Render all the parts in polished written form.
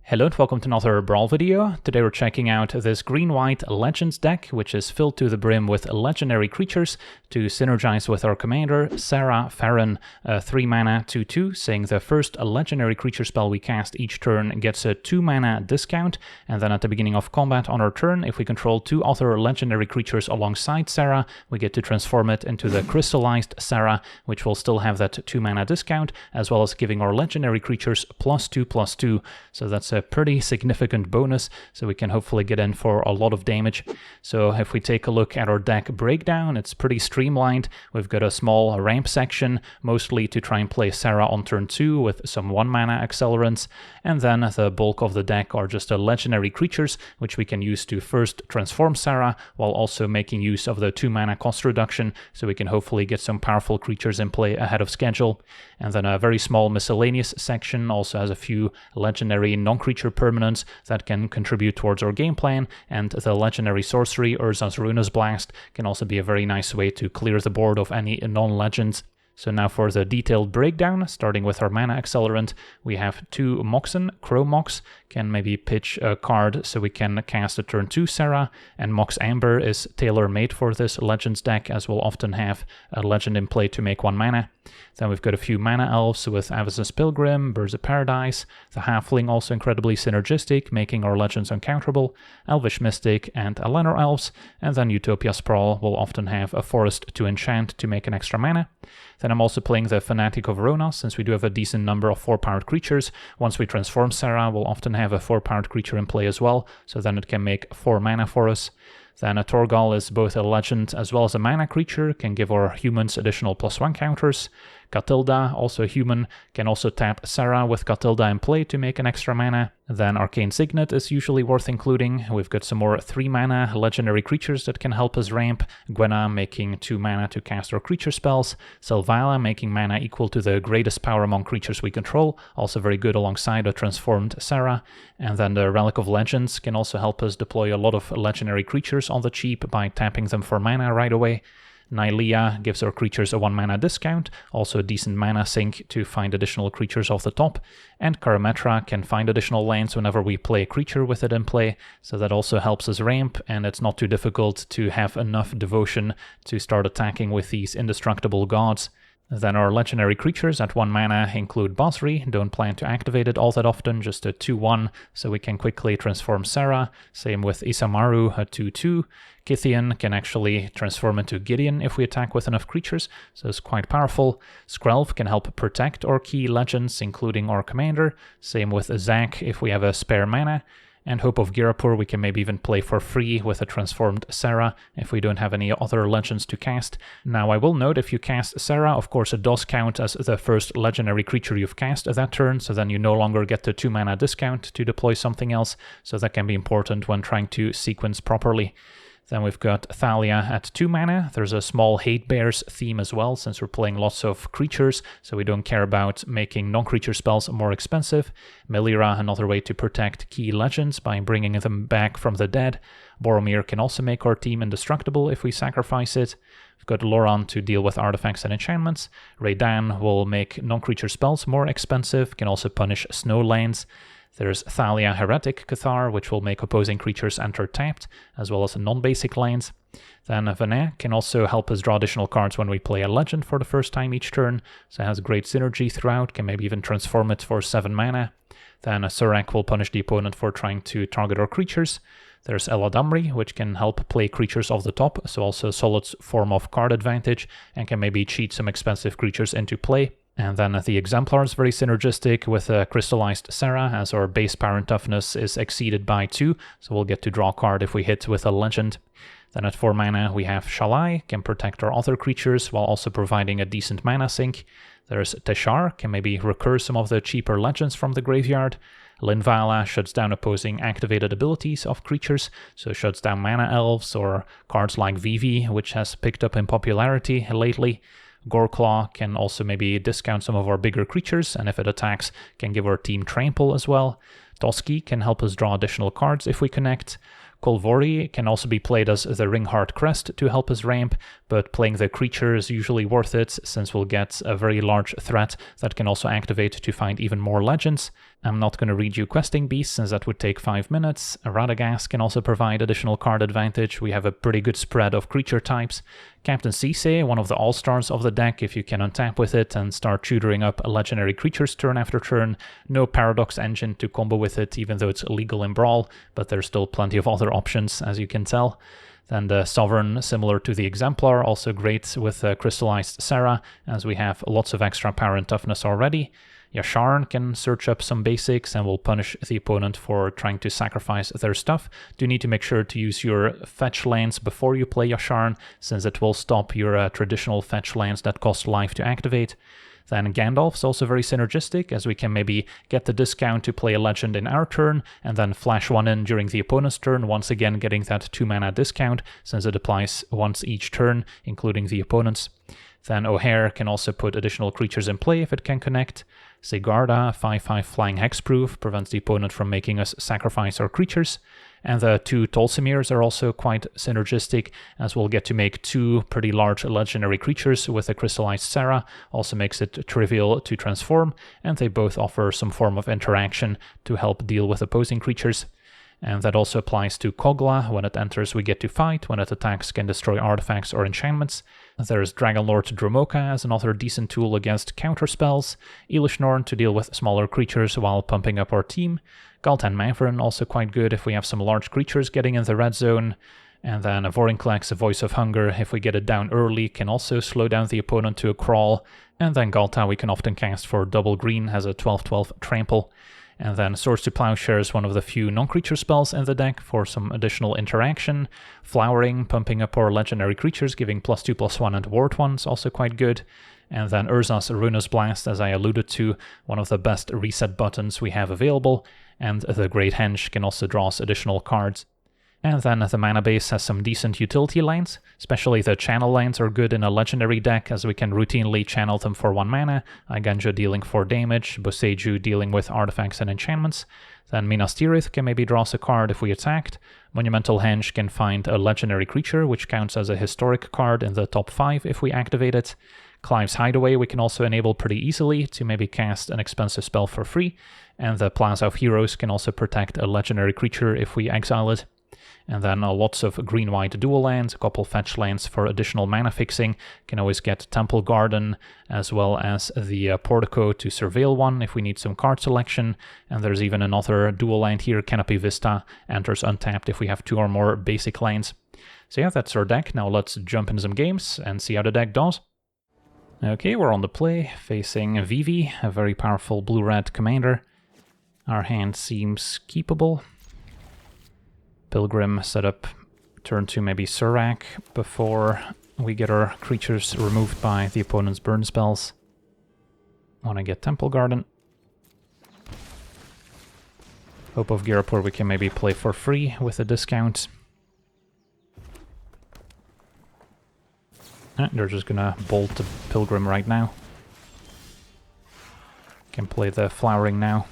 Hello and welcome to another Brawl video. Today we're checking out this green-white Legends deck, which is filled to the brim with legendary creatures to synergize with our commander, Serah Farron, 3 mana 2/2, saying the first legendary creature spell we cast each turn gets a 2 mana discount, and then at the beginning of combat on our turn, if we control 2 other legendary creatures alongside Serah, we get to transform it into the crystallized Serah, which will still have that 2 mana discount, as well as giving our legendary creatures +2/+2, so that's a pretty significant bonus, so we can hopefully get in for a lot of damage. So if we take a look at our deck breakdown, it's pretty streamlined. We've got a small ramp section, mostly to try and play Serah on turn 2 with some 1 mana accelerants, and then the bulk of the deck are just legendary creatures, which we can use to first transform Serah, while also making use of the 2 mana cost reduction, so we can hopefully get some powerful creatures in play ahead of schedule. And then a very small miscellaneous section also has a few legendary non-creature permanents that can contribute towards our game plan, and the legendary sorcery Urza's Runa's Blast can also be a very nice way to clear the board of any non-legends. So now for the detailed breakdown, starting with our mana accelerant, we have 2 Moxen. Crow Mox can maybe pitch a card so we can cast a turn 2 Serah, and Mox Amber is tailor-made for this Legends deck, as we'll often have a legend in play to make 1 mana. Then we've got a few mana elves with Avacyn's Pilgrim, Birds of Paradise, the Halfling also incredibly synergistic, making our legends uncounterable, Elvish Mystic and Eleanor Elves, and then Utopia Sprawl will often have a Forest to enchant to make an extra mana. Then I'm also playing the Fanatic of Rona, since we do have a decent number of 4-powered creatures. Once we transform Serah, we'll often have a 4-powered creature in play as well, so then it can make 4 mana for us. Then a Torgal is both a legend as well as a mana creature, can give our humans additional +1 counters. Catilda, also a human, can also tap Serah with Catilda in play to make an extra mana. Then Arcane Signet is usually worth including. We've got some more 3 mana legendary creatures that can help us ramp. Gwenna making 2 mana to cast our creature spells. Sylvala making mana equal to the greatest power among creatures we control, also very good alongside a transformed Serah. And then the Relic of Legends can also help us deploy a lot of legendary creatures on the cheap by tapping them for mana right away. Nylea gives our creatures a 1 mana discount, also a decent mana sink to find additional creatures off the top, and Karametra can find additional lands whenever we play a creature with it in play, so that also helps us ramp, and it's not too difficult to have enough devotion to start attacking with these indestructible gods. Then our legendary creatures at 1 mana include Basri, don't plan to activate it all that often, just a 2/1, so we can quickly transform Serah. Same with Isamaru, a 2/2. Kithian can actually transform into Gideon if we attack with enough creatures, so it's quite powerful. Skrelv can help protect our key legends, including our commander. Same with Zach if we have a spare mana. And Hope of Girapur we can maybe even play for free with a transformed Serah if we don't have any other legends to cast. Now I will note, if you cast Serah, of course it does count as the first legendary creature you've cast that turn, so then you no longer get the 2 mana discount to deploy something else, so that can be important when trying to sequence properly. Then we've got Thalia at 2 mana. There's a small Hate Bears theme as well, since we're playing lots of creatures, so we don't care about making non-creature spells more expensive. Melira, another way to protect key legends by bringing them back from the dead. Boromir can also make our team indestructible if we sacrifice it. We've got Loran to deal with artifacts and enchantments. Raydan will make non-creature spells more expensive, can also punish snow lands. There's Thalia Heretic Cathar, which will make opposing creatures enter tapped, as well as non-basic lands. Then Venet can also help us draw additional cards when we play a legend for the first time each turn, so it has great synergy throughout, can maybe even transform it for 7 mana. Then Surak will punish the opponent for trying to target our creatures. There's Eladamri, which can help play creatures off the top, so also a solid form of card advantage, and can maybe cheat some expensive creatures into play. And then the Exemplar is very synergistic with a crystallized Serah, as our base power and toughness is exceeded by 2, so we'll get to draw a card if we hit with a legend. Then at 4 mana we have Shalai, can protect our other creatures while also providing a decent mana sink. There's Teshar, can maybe recur some of the cheaper legends from the graveyard. Linvala shuts down opposing activated abilities of creatures, so shuts down mana elves or cards like Vivi, which has picked up in popularity lately. Goreclaw can also maybe discount some of our bigger creatures, and if it attacks, can give our team trample as well. Toski can help us draw additional cards if we connect. Kolvori can also be played as the Ringheart Crest to help us ramp, but playing the creature is usually worth it since we'll get a very large threat that can also activate to find even more legends. I'm not going to read you Questing Beast since that would take 5 minutes. Radagast can also provide additional card advantage. We have a pretty good spread of creature types. Captain Ceesay, one of the all-stars of the deck if you can untap with it and start tutoring up legendary creatures turn after turn. No Paradox Engine to combo with it, even though it's illegal in Brawl, but there's still plenty of other options, as you can tell. Then the Sovereign, similar to the Exemplar, also great with Crystallized Serah, as we have lots of extra power and toughness already. Yasharn can search up some basics and will punish the opponent for trying to sacrifice their stuff. Do need to make sure to use your fetch lands before you play Yasharn, since it will stop your traditional fetch lands that cost life to activate. Then Gandalf's also very synergistic, as we can maybe get the discount to play a legend in our turn, and then flash one in during the opponent's turn, once again getting that 2 mana discount, since it applies once each turn, including the opponent's. Then O'Hare can also put additional creatures in play if it can connect. Sigarda, 5/5 flying hexproof, prevents the opponent from making us sacrifice our creatures. And the 2 Tolsimirs are also quite synergistic, as we'll get to make 2 pretty large legendary creatures with a Crystallized Serah. Also makes it trivial to transform, and they both offer some form of interaction to help deal with opposing creatures. And that also applies to Kogla. When it enters, we get to fight. When it attacks, can destroy artifacts or enchantments. There's Dragonlord Dromoka as another decent tool against counterspells. Elishnorn to deal with smaller creatures while pumping up our team. Galtan Mavrin also quite good if we have some large creatures getting in the red zone. And then Vorinclex, Voice of Hunger, if we get it down early, can also slow down the opponent to a crawl. And then Galta we can often cast for double green, has a 12/12 trample. And then Swords to Plowshare is one of the few non-creature spells in the deck for some additional interaction. Flowering, pumping up our legendary creatures, giving +2/+1 and ward ones, also quite good. And then Urza's Ruinous Blast, as I alluded to, one of the best reset buttons we have available. And the Great Henge can also draw us additional cards. And then the mana base has some decent utility lands, especially the channel lands are good in a legendary deck, as we can routinely channel them for 1 mana, Eiganjo dealing 4 damage, Boseiju dealing with artifacts and enchantments. Then Minas Tirith can maybe draw us a card if we attacked. Monumental Henge can find a legendary creature, which counts as a historic card in the top 5 if we activate it. Clive's Hideaway we can also enable pretty easily to maybe cast an expensive spell for free. And the Plaza of Heroes can also protect a legendary creature if we exile it. And then lots of green-white dual lands, a couple fetch lands for additional mana fixing. Can always get Temple Garden, as well as the Portico to surveil one if we need some card selection. And there's even another dual land here, Canopy Vista, enters untapped if we have 2 or more basic lands. So yeah, that's our deck. Now let's jump into some games and see how the deck does. Okay, we're on the play, facing Vivi, a very powerful blue-red commander. Our hand seems keepable. Pilgrim set up turn 2 maybe Surak before we get our creatures removed by the opponent's burn spells. Want to get Temple Garden. Hope of Girapur we can maybe play for free with a discount. They're just gonna bolt the Pilgrim right now. Can play the Flowering now.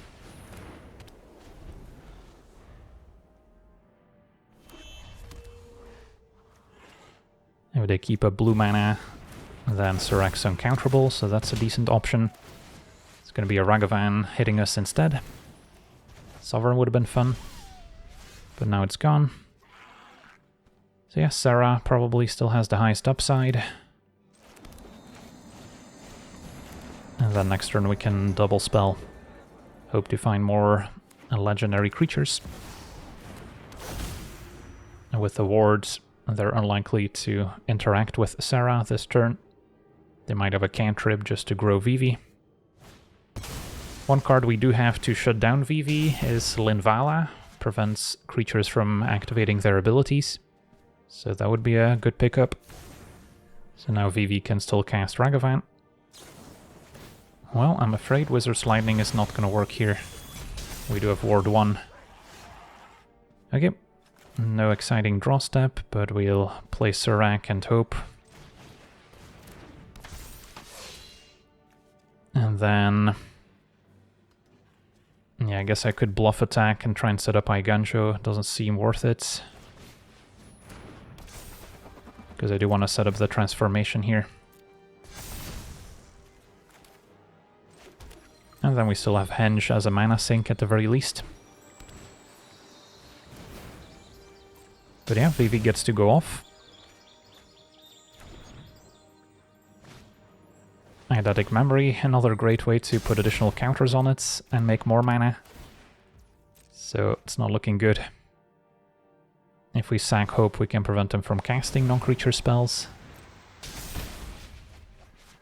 If they keep a blue mana, then Surak's uncounterable, so that's a decent option. It's going to be a Ragavan hitting us instead. Sovereign would have been fun, but now it's gone. So yeah, Serah probably still has the highest upside. And then next turn we can double spell. Hope to find more legendary creatures. And with the wards, they're unlikely to interact with Serah this turn. They might have a cantrip just to grow Vivi. One card we do have to shut down Vivi is Linvala. Prevents creatures from activating their abilities. So that would be a good pickup. So now Vivi can still cast Ragavan. Well, I'm afraid Wizard's Lightning is not going to work here. We do have Ward 1. Okay. No exciting draw step, but we'll play Surak and hope. And then... yeah, I guess I could bluff attack and try and set up Eiganjo. Doesn't seem worth it. because I do want to set up the transformation here. And then we still have Henge as a mana sink at the very least. But yeah, Vivi gets to go off. Eidetic Memory, another great way to put additional counters on it and make more mana. So it's not looking good. If we sack Hope, we can prevent them from casting non-creature spells.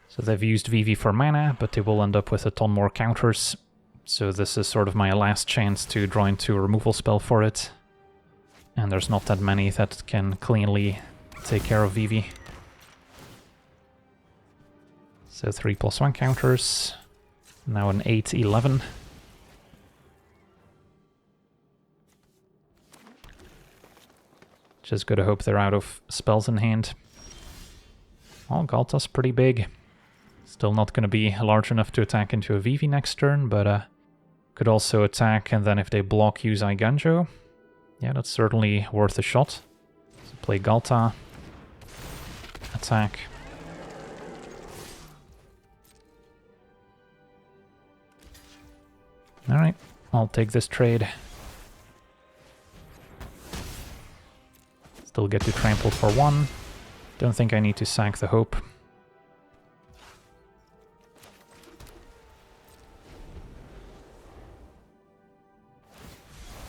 So they've used Vivi for mana, but they will end up with a ton more counters. So this is sort of my last chance to draw into a removal spell for it. And there's not that many that can cleanly take care of Vivi. So 3+1 counters. Now an 8/11. Just gotta hope they're out of spells in hand. Oh, Galta's pretty big. Still not gonna be large enough to attack into a Vivi next turn, but could also attack and then if they block use Eiganjo. Yeah, that's certainly worth a shot. So play Galta. Attack. Alright, I'll take this trade. Still get to trample for 1. Don't think I need to sack the Hope.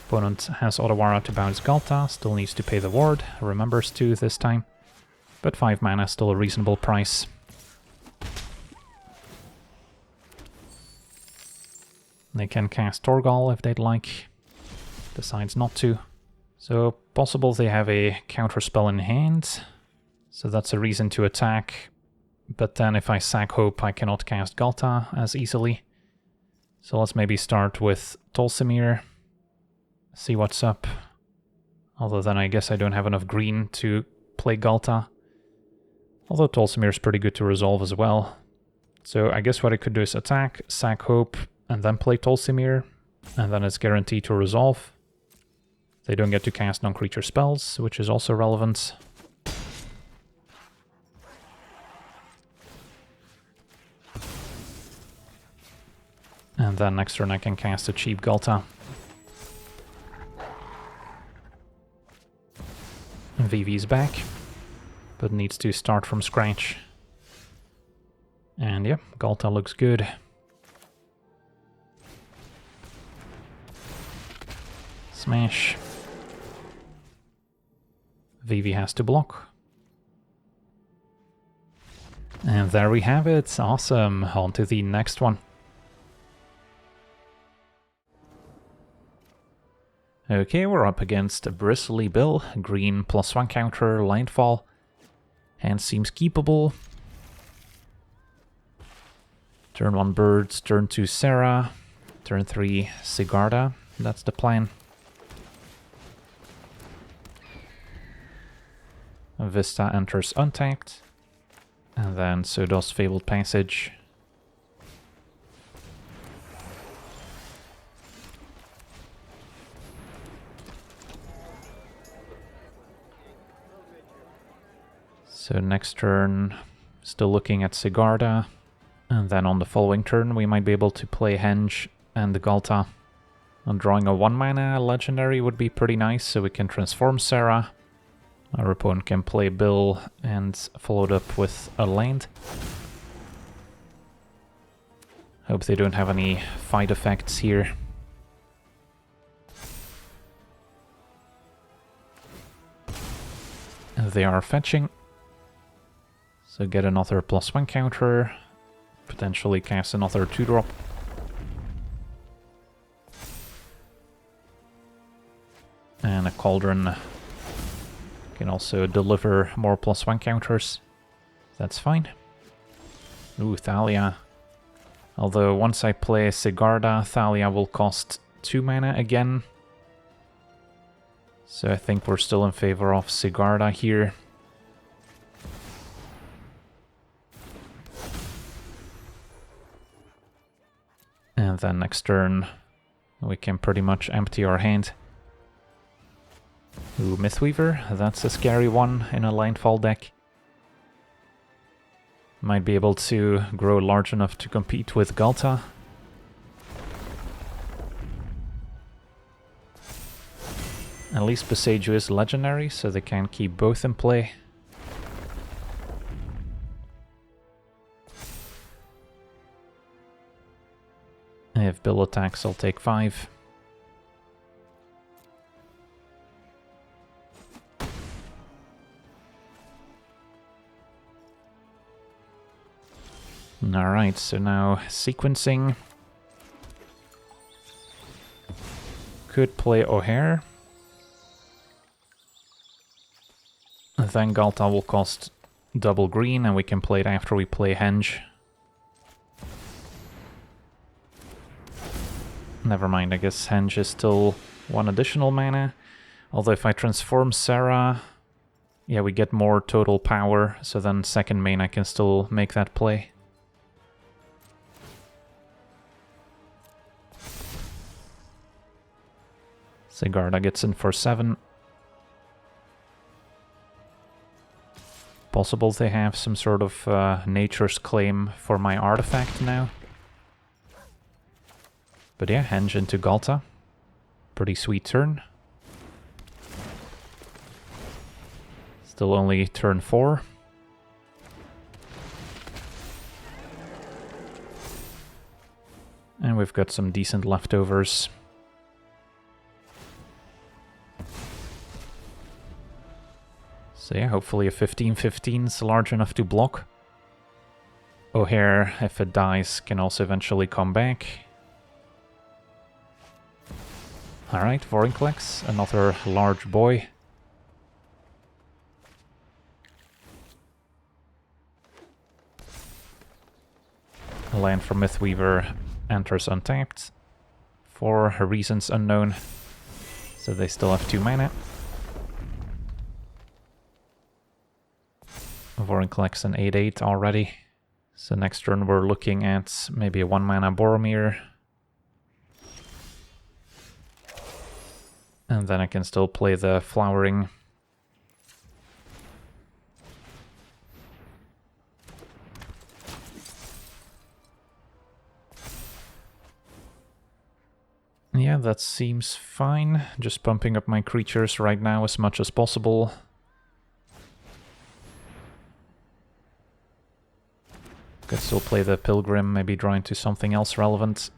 Opponent has Otawara to bounce Galta, still needs to pay the ward, remembers to this time. But 5 mana, still a reasonable price. They can cast Torgal if they'd like, decides not to. So possible they have a counterspell in hand, so that's a reason to attack. But then if I sack Hope, I cannot cast Galta as easily. So let's maybe start with Tolsimir, see what's up. Although then I guess I don't have enough green to play Galta. Although Tolsimir is pretty good to resolve as well. So I guess what I could do is attack, sack Hope, and then play Tolsimir, and then it's guaranteed to resolve. They don't get to cast non-creature spells, which is also relevant. And then next turn I can cast a cheap Galta. Vivi's back, but needs to start from scratch. And yeah, Galta looks good. Smash. Vivi has to block. And there we have it. Awesome. On to the next one. Okay, we're up against a Bristly Bill. Green +1 counter, landfall. Hand seems keepable. Turn 1 birds, turn 2 Serah. Turn 3 Sigarda. That's the plan. Vista enters untapped, and then so does Fabled Passage. So next turn, still looking at Sigarda, and then on the following turn we might be able to play Henge and the Galta. And drawing a 1 mana legendary would be pretty nice, so we can transform Serah. Our opponent can play Bill and follow it up with a land. Hope they don't have any fight effects here. They are fetching. So get another +1 counter. Potentially cast another 2-drop. And a Cauldron can also deliver more +1 counters. That's fine. Ooh, Thalia. Although once I play Sigarda, Thalia will cost 2 mana again. So I think we're still in favor of Sigarda here. And then next turn we can pretty much empty our hand. Ooh, Mythweaver, that's a scary one in a landfall deck. Might be able to grow large enough to compete with Galta. At least Boseiju is legendary, so they can keep both in play. If Bill attacks, I'll take 5. Alright, so now sequencing. Could play O'Hare. Then Galta will cost double green, and we can play it after we play Henge. Never mind, I guess Henge is still 1 additional mana. Although if I transform Serah, yeah, we get more total power, so then second main I can still make that play. Sigarda gets in for 7. Possible they have some sort of nature's claim for my artifact now. But yeah, Henge into Galta. Pretty sweet turn. Still only turn 4. And we've got some decent leftovers. So yeah, hopefully a 15-15 is large enough to block. O'Hare, if it dies, can also eventually come back. Alright, Vorinclex, another large boy. A land from Mythweaver enters untapped for reasons unknown, so they still have 2 mana. Vorinclex an 8/8 already, so next turn we're looking at maybe a 1 mana Boromir. And then I can still play the Flowering. Yeah, that seems fine. Just pumping up my creatures right now as much as possible. Could still play the Pilgrim, maybe draw into something else relevant.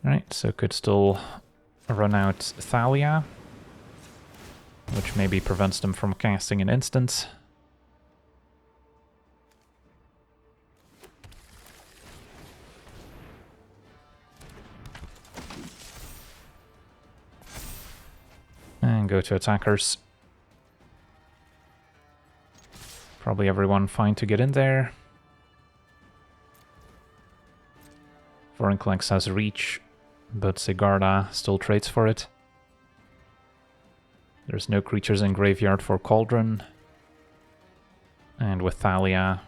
Right, so could still run out Thalia, which maybe prevents them from casting an instant. And go to attackers. Probably everyone fine to get in there. Vorinclex has reach, but Sigarda still trades for it. There's no creatures in graveyard for Cauldron. And with Thalia,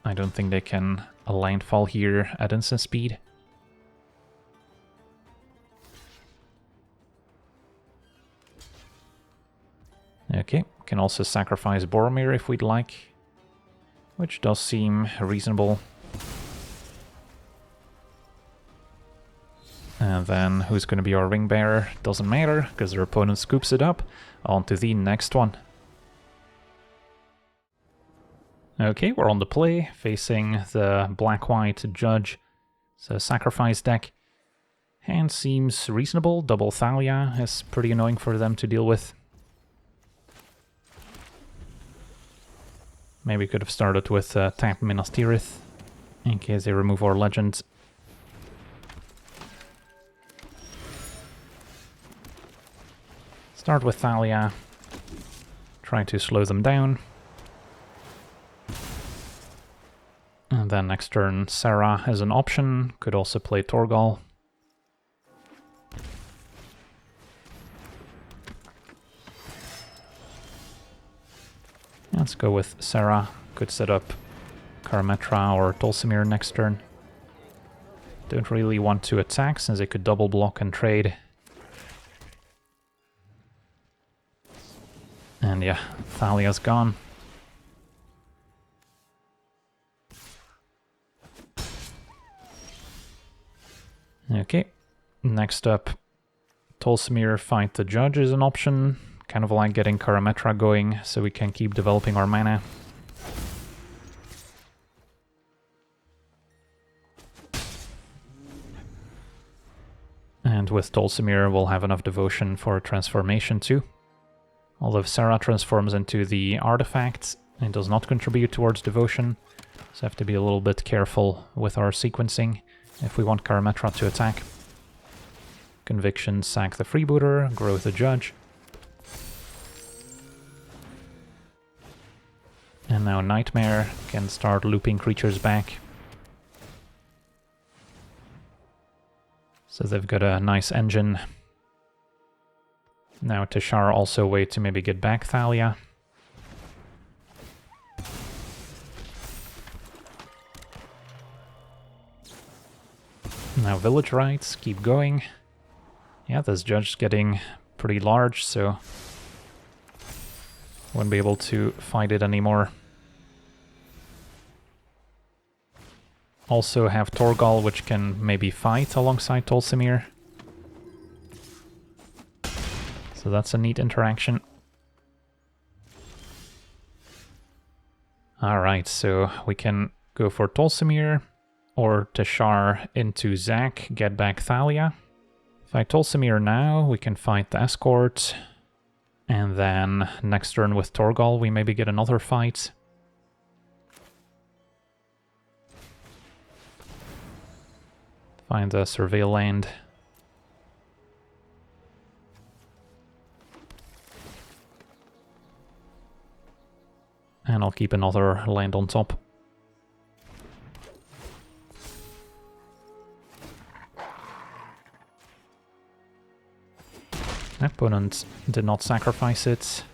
I don't think they can a landfall here at instant speed. Okay, can also sacrifice Boromir if we'd like, which does seem reasonable. And then who's going to be our ring bearer? Doesn't matter, because their opponent scoops it up. On to the next one. Okay, we're on the play, facing the black-white judge. So sacrifice deck. Hand seems reasonable. Double Thalia is pretty annoying for them to deal with. Maybe could have started with tap Minas Tirith, in case they remove our legend. Start with Thalia, try to slow them down. And then next turn Serah as an option, could also play Torgal. Let's go with Serah. Could set up Karametra or Tolsimir next turn. Don't really want to attack since they could double block and trade. And yeah, Thalia's gone. Okay, next up, Tolsimir fight the judge is an option. Kind of like getting Karametra going so we can keep developing our mana. And with Tolsimir we'll have enough devotion for transformation too. Although if Serah transforms into the artifact, it does not contribute towards devotion. So have to be a little bit careful with our sequencing if we want Karametra to attack. Conviction, sack the freebooter, grow the judge. And now Nightmare can start looping creatures back. So they've got a nice engine. Now Tashar also a way to maybe get back Thalia. Now village rights, keep going. Yeah, this judge's getting pretty large, so won't be able to fight it anymore. Also have Torgal, which can maybe fight alongside Tolsimir. So that's a neat interaction. Alright, so we can go for Tolsimir or Tashar into Zac, get back Thalia. Fight Tolsimir now, we can fight the escort. And then next turn with Torgal we maybe get another fight. Find a surveil land. And I'll keep another land on top. Opponent did not sacrifice it.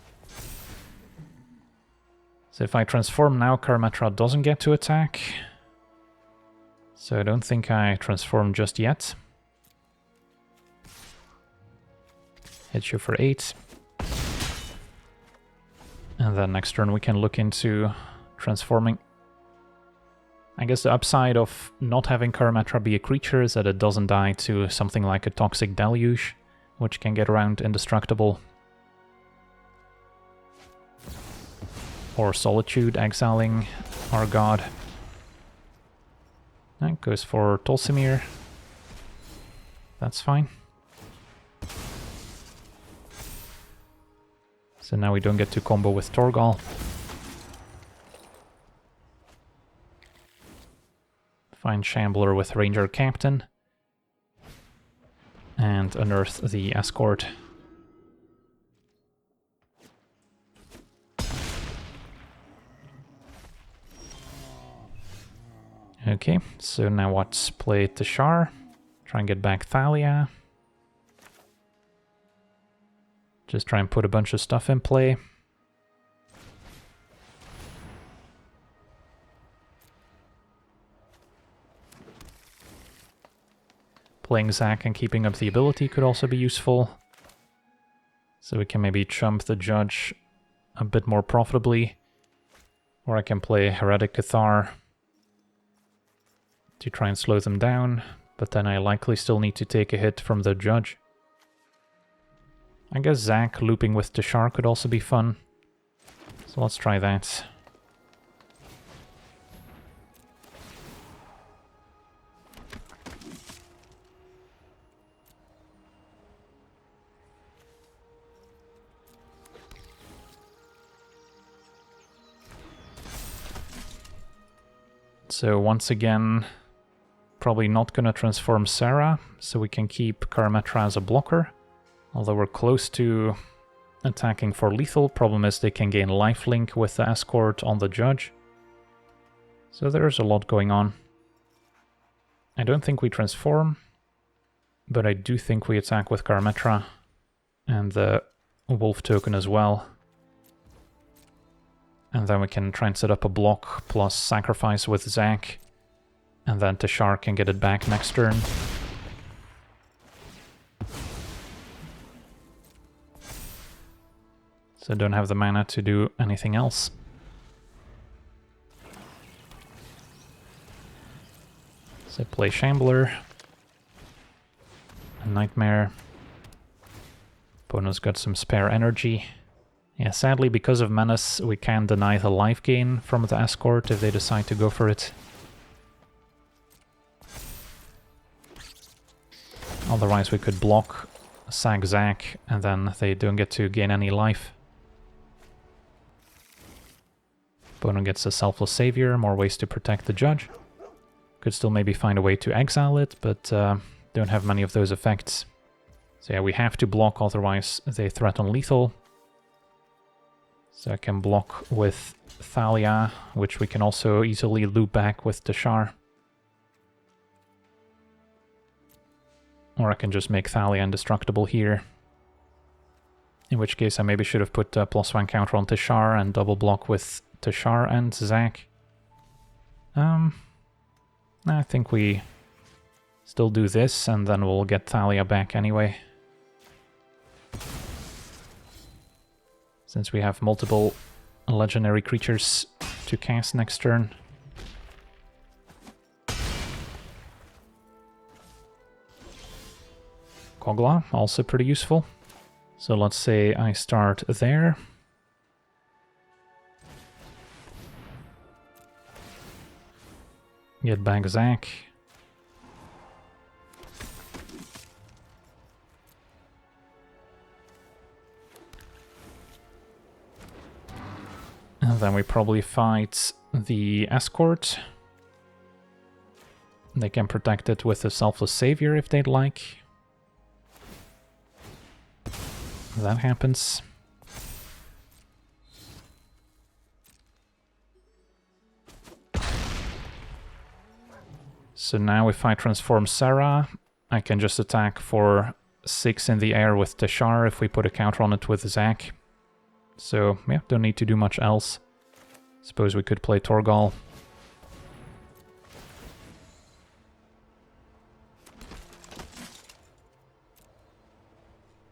So if I transform now, Karametra doesn't get to attack. So I don't think I transform just yet. Hit you for 8. And then next turn we can look into transforming. I guess the upside of not having Karametra be a creature is that it doesn't die to something like a Toxic Deluge, which can get around indestructible. Or Solitude, exiling our god. That goes for Tolsimir. That's fine. So now we don't get to combo with Torgal. Find Shambler with Ranger Captain. And unearth the escort. Okay, so now what's play Tashar? Try and get back Thalia. Just try and put a bunch of stuff in play. Playing Zac and keeping up the ability could also be useful. So we can maybe chump the judge a bit more profitably. Or I can play Heretic Cathar to try and slow them down, but then I likely still need to take a hit from the judge. I guess Zac looping with Tashar could also be fun. So let's try that. So once again, probably not gonna transform Serah, so we can keep Karametra as a blocker. Although we're close to attacking for lethal. Problem is they can gain lifelink with the escort on the judge. So there's a lot going on. I don't think we transform, but I do think we attack with Karametra and the wolf token as well. And then we can try and set up a block plus sacrifice with Zac. And then Tashar can get it back next turn. So So I don't have the mana to do anything else. So play Shambler. A Nightmare. Opponent's got some spare energy. Yeah, sadly, because of Menace, we can deny the life gain from the Escort if they decide to go for it. Otherwise, we could block, sack Zac, and then they don't get to gain any life. Opponent gets a Selfless Savior, more ways to protect the Judge. Could still maybe find a way to exile it, but don't have many of those effects. So yeah, we have to block, otherwise they threaten lethal. So I can block with Thalia, which we can also easily loop back with Tashar. Or I can just make Thalia indestructible here. In which case I maybe should have put a +1 counter on Tashar and double block with Tashar and Zac. I think we still do this and then we'll get Thalia back anyway. Since we have multiple legendary creatures to cast next turn. Kogla, also pretty useful. So let's say I start there. Get back Zac. And then we probably fight the Escort. They can protect it with a Selfless Savior if they'd like. That happens. So now if I transform Serah, I can just attack for 6 in the air with Tashar if we put a counter on it with Zac. So yeah, don't need to do much else. Suppose we could play Torgal.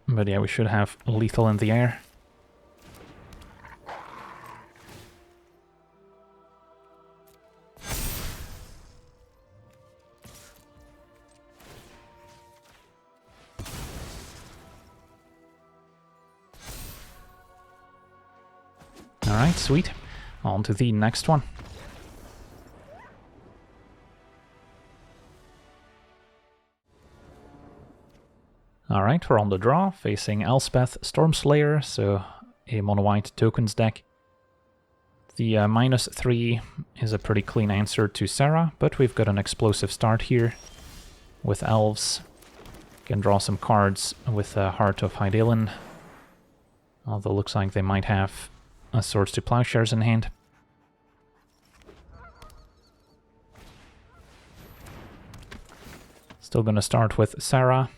But yeah, we should have lethal in the air. Alright, sweet. On to the next one. Alright, we're on the draw, facing Elspeth Stormslayer, so a mono-white tokens deck. The -3 is a pretty clean answer to Serah, but we've got an explosive start here with elves. Can draw some cards with Heart of Hydaelyn, although looks like they might have Swords to Plowshares in hand. Still gonna start with Serah.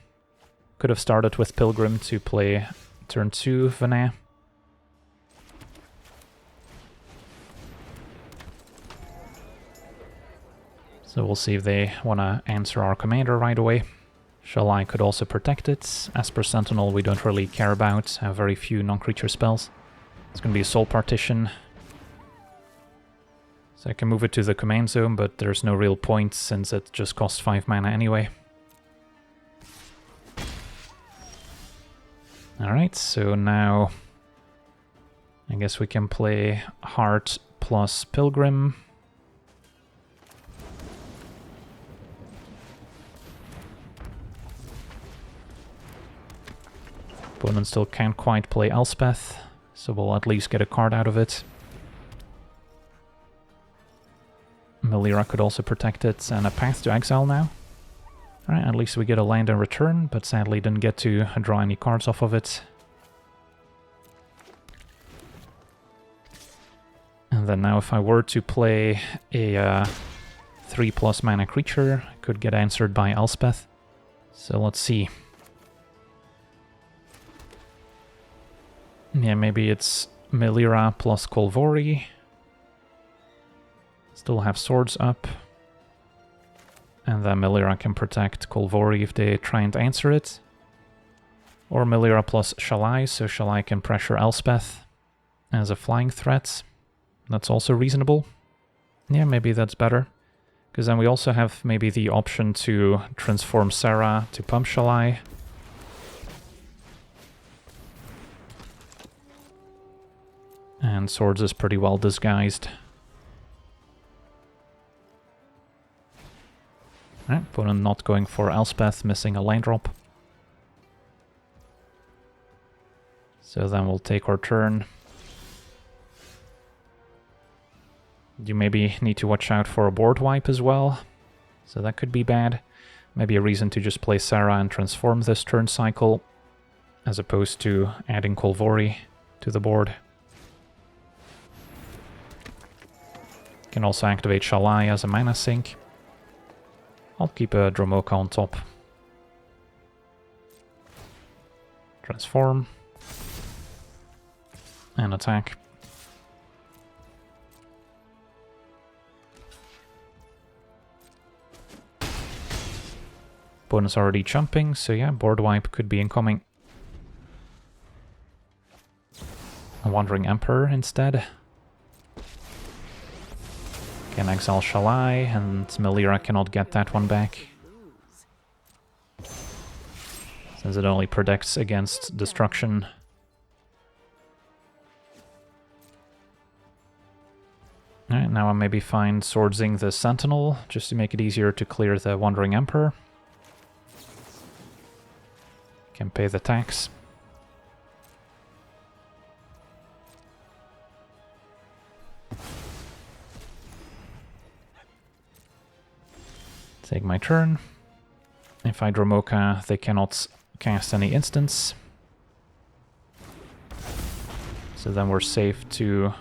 Could have started with Pilgrim to play turn 2 Vana. So we'll see if they want to answer our commander right away. Shalai could also protect it. Esper Sentinel we don't really care about, have very few non-creature spells. It's going to be a Soul Partition. So I can move it to the command zone, but there's no real point since it just costs 5 mana anyway. Alright, so now I guess we can play Heart plus Pilgrim. Opponent still can't quite play Elspeth, so we'll at least get a card out of it. Melira could also protect it, and a Path to Exile now. Alright, at least we get a land in return, but sadly didn't get to draw any cards off of it. And then now if I were to play a 3+ mana creature, I could get answered by Elspeth. So let's see. Yeah, maybe it's Melira plus Kolvori. Still have swords up. And then Melira can protect Kolvori if they try and answer it. Or Melira plus Shalai, so Shalai can pressure Elspeth. as a flying threat. That's also reasonable. Yeah, maybe that's better. Because then we also have maybe the option to transform Serah to Pump Shalai. And Swords is pretty well disguised. Alright, opponent not going for Elspeth, missing a land drop. So then we'll take our turn. You maybe need to watch out for a board wipe as well. So that could be bad. Maybe a reason to just play Serah and transform this turn cycle, as opposed to adding Kolvori to the board. Can also activate Shalai as a mana sink. I'll keep a Dromoka on top. Transform. And attack. Opponent's already jumping, so yeah, board wipe could be incoming. A Wandering Emperor instead. Can exile Shalai, and Melira cannot get that one back. Since it only protects against destruction. Alright, now I maybe find Swordsing the Sentinel, just to make it easier to clear the Wandering Emperor. Can pay the tax. Take my turn. If I Dromoka, they cannot cast any instants. So then we're safe to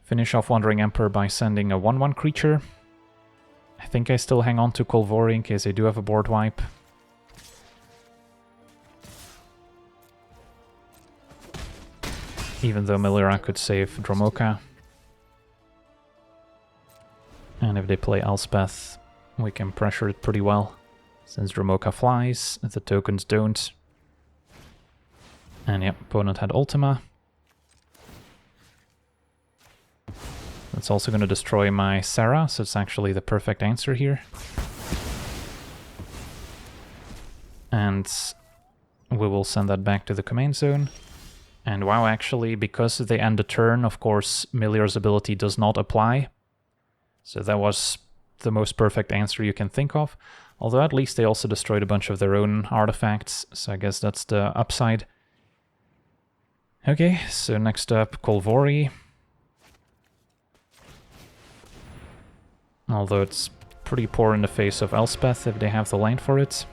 finish off Wandering Emperor by sending a 1/1 creature. I think I still hang on to Kolvori in case they do have a board wipe. Even though Melira could save Dromoka. And if they play Elspeth, we can pressure it pretty well. Since Dromoka flies, the tokens don't. And yep, opponent had Ultima. That's also going to destroy my Serah, so it's actually the perfect answer here. And we will send that back to the command zone. And wow, actually, because they end the turn, of course, Melira's ability does not apply. So that was the most perfect answer you can think of. Although at least they also destroyed a bunch of their own artifacts, so I guess that's the upside. Okay, so next up, Kolvori. Although it's pretty poor in the face of Elspeth if they have the land for it.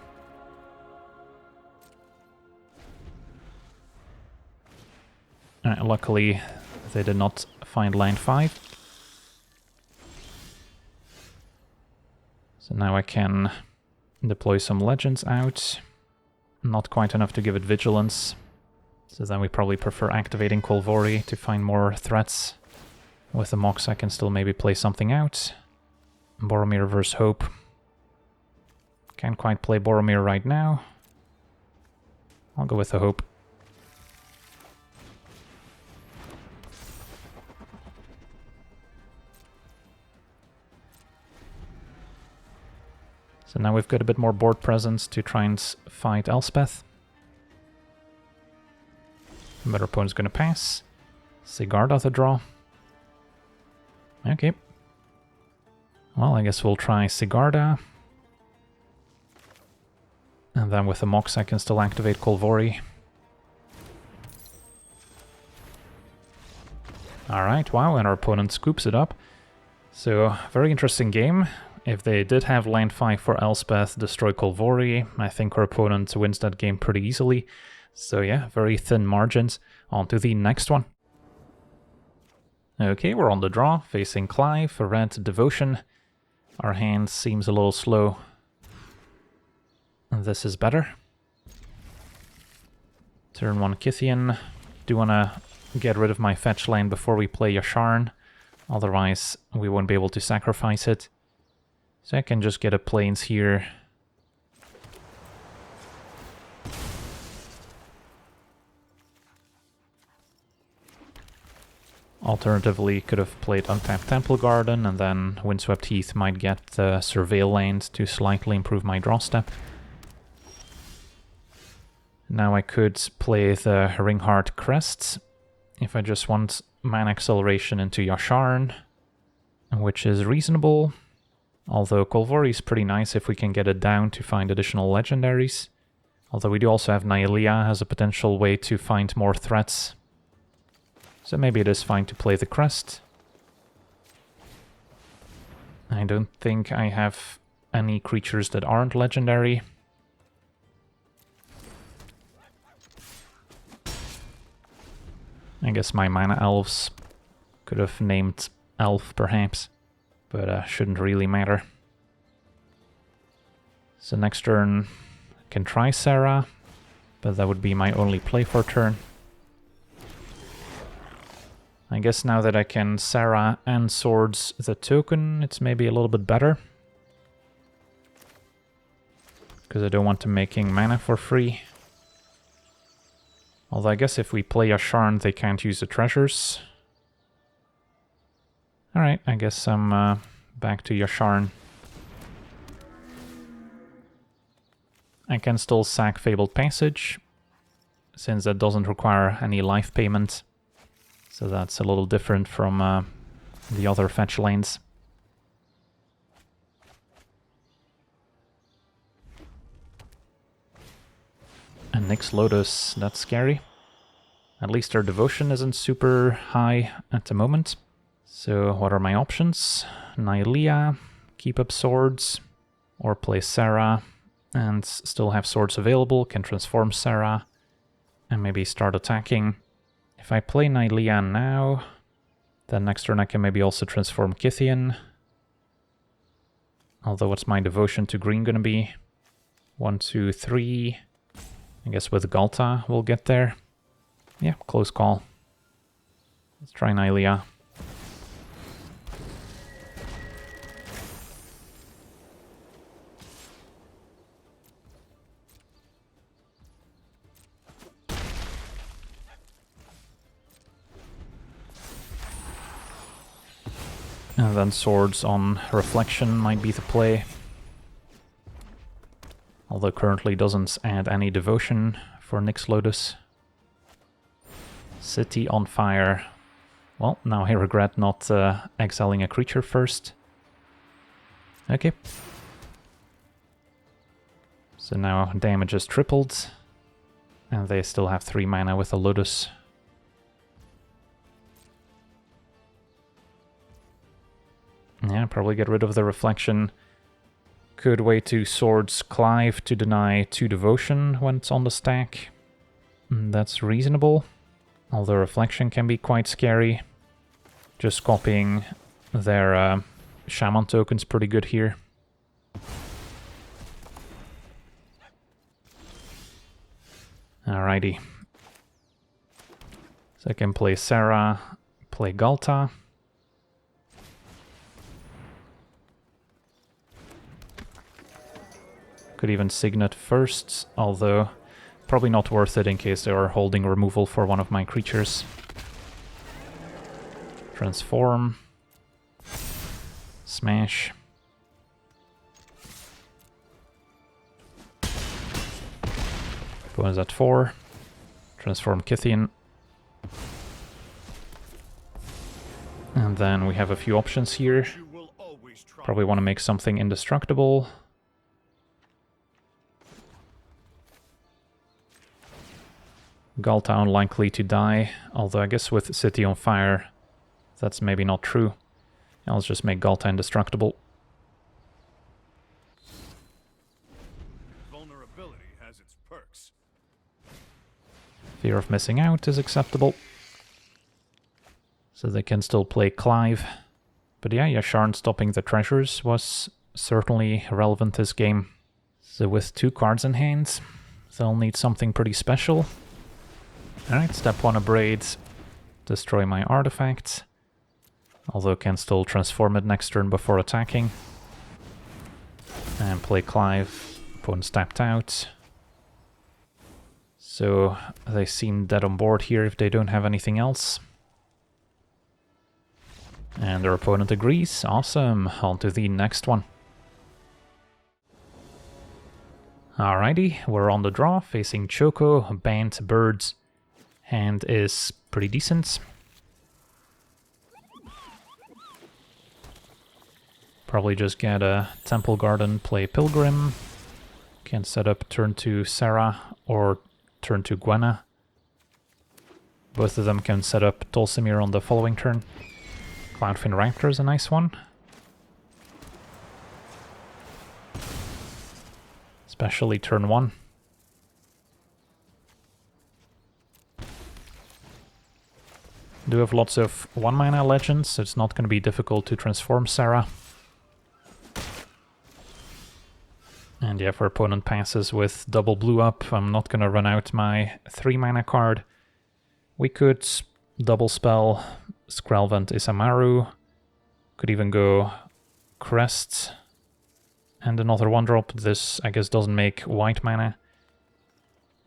Luckily, they did not find land 5. So now I can deploy some legends out. Not quite enough to give it vigilance. So then we probably prefer activating Kolvori to find more threats. With the Mox I can still maybe play something out. Boromir versus Hope. Can't quite play Boromir right now. I'll go with the Hope. So now we've got a bit more board presence to try and fight Elspeth. But our opponent's going to pass. Sigarda the draw. Okay. Well, I guess we'll try Sigarda. And then with the Mox I can still activate Kolvori. Alright, wow, and our opponent scoops it up. So, very interesting game. If they did have land 5 for Elspeth, destroy Kolvori, I think our opponent wins that game pretty easily. So yeah, very thin margins. On to the next one. Okay, we're on the draw, facing Clive for red Devotion. Our hand seems a little slow. This is better. Turn 1 Kithian. Do want to get rid of my fetch land before we play Yasharn. Otherwise, we won't be able to sacrifice it. So I can just get a plains here. Alternatively, could have played Untapped Temple Garden, and then Windswept Heath might get Surveil Land to slightly improve my draw step. Now I could play the Ringheart Crest, if I just want mana acceleration into Yasharn, which is reasonable. Although Kolvori is pretty nice if we can get it down to find additional legendaries. Although we do also have Nylea as a potential way to find more threats. So maybe it is fine to play the Crest. I don't think I have any creatures that aren't legendary. I guess my mana elves could have named Elf perhaps, but shouldn't really matter. So next turn I can try Serah, but that would be my only play for turn. I guess now that I can Serah and Swords the token, it's maybe a little bit better. Because I don't want them making mana for free. Although I guess if we play Yasharn, they can't use the treasures. Alright, I guess I'm back to Yasharn. I can still sack Fabled Passage, since that doesn't require any life payment. So that's a little different from the other fetch lanes. And Nyx Lotus, that's scary. At least our devotion isn't super high at the moment. So what are my options? Nylea, keep up swords, or play Serah and still have swords available, can transform Serah, and maybe start attacking. If I play Nylea now, then next turn I can maybe also transform Kythian. Although what's my devotion to green gonna be? 1, 2, 3. I guess with Galta we'll get there. Yeah, close call. Let's try Nylea. And then swords on reflection might be the play. Although currently doesn't add any devotion for Nyx Lotus. City on fire. Well, now I regret not exiling a creature first. Okay. So now damage is tripled. And they still have 3 mana with a Lotus. Yeah, probably get rid of the reflection. Could wait to Swords Clive to deny 2 devotion when it's on the stack. That's reasonable. Although reflection can be quite scary. Just copying their shaman token's pretty good here. Alrighty. So I can play Serah, play Galta. Could even Signet first, although probably not worth it in case they are holding removal for one of my creatures. Transform. Smash. Bonus at 4. Transform Kythian. And then we have a few options here. Probably want to make something indestructible. Galta unlikely to die, although I guess with City on Fire, that's maybe not true. I'll just make Galta indestructible. Vulnerability has its perks. Fear of missing out is acceptable. So they can still play Clive. But yeah, Yasharn stopping the treasures was certainly relevant this game. So with 2 cards in hand, they'll need something pretty special. Alright, step 1 Abrade, destroy my artifacts. Although can still transform it next turn before attacking. And play Clive, opponent's tapped out. So they seem dead on board here if they don't have anything else. And their opponent agrees. Awesome. On to the next one. Alrighty, we're on the draw, facing Choco, banned birds. Hand is pretty decent. Probably just get a Temple Garden, play Pilgrim. Can set up turn to Serah or turn to Gwenna. Both of them can set up Dulcimere on the following turn. Cloudfin Raptor is a nice one. Especially turn 1. Do have lots of 1 mana legends, so it's not going to be difficult to transform Serah. And yeah, if our opponent passes with double blue up, I'm not going to run out my 3 mana card. We could double spell Skrelvent Isamaru. Could even go Crest and another 1-drop. This, I guess, doesn't make white mana.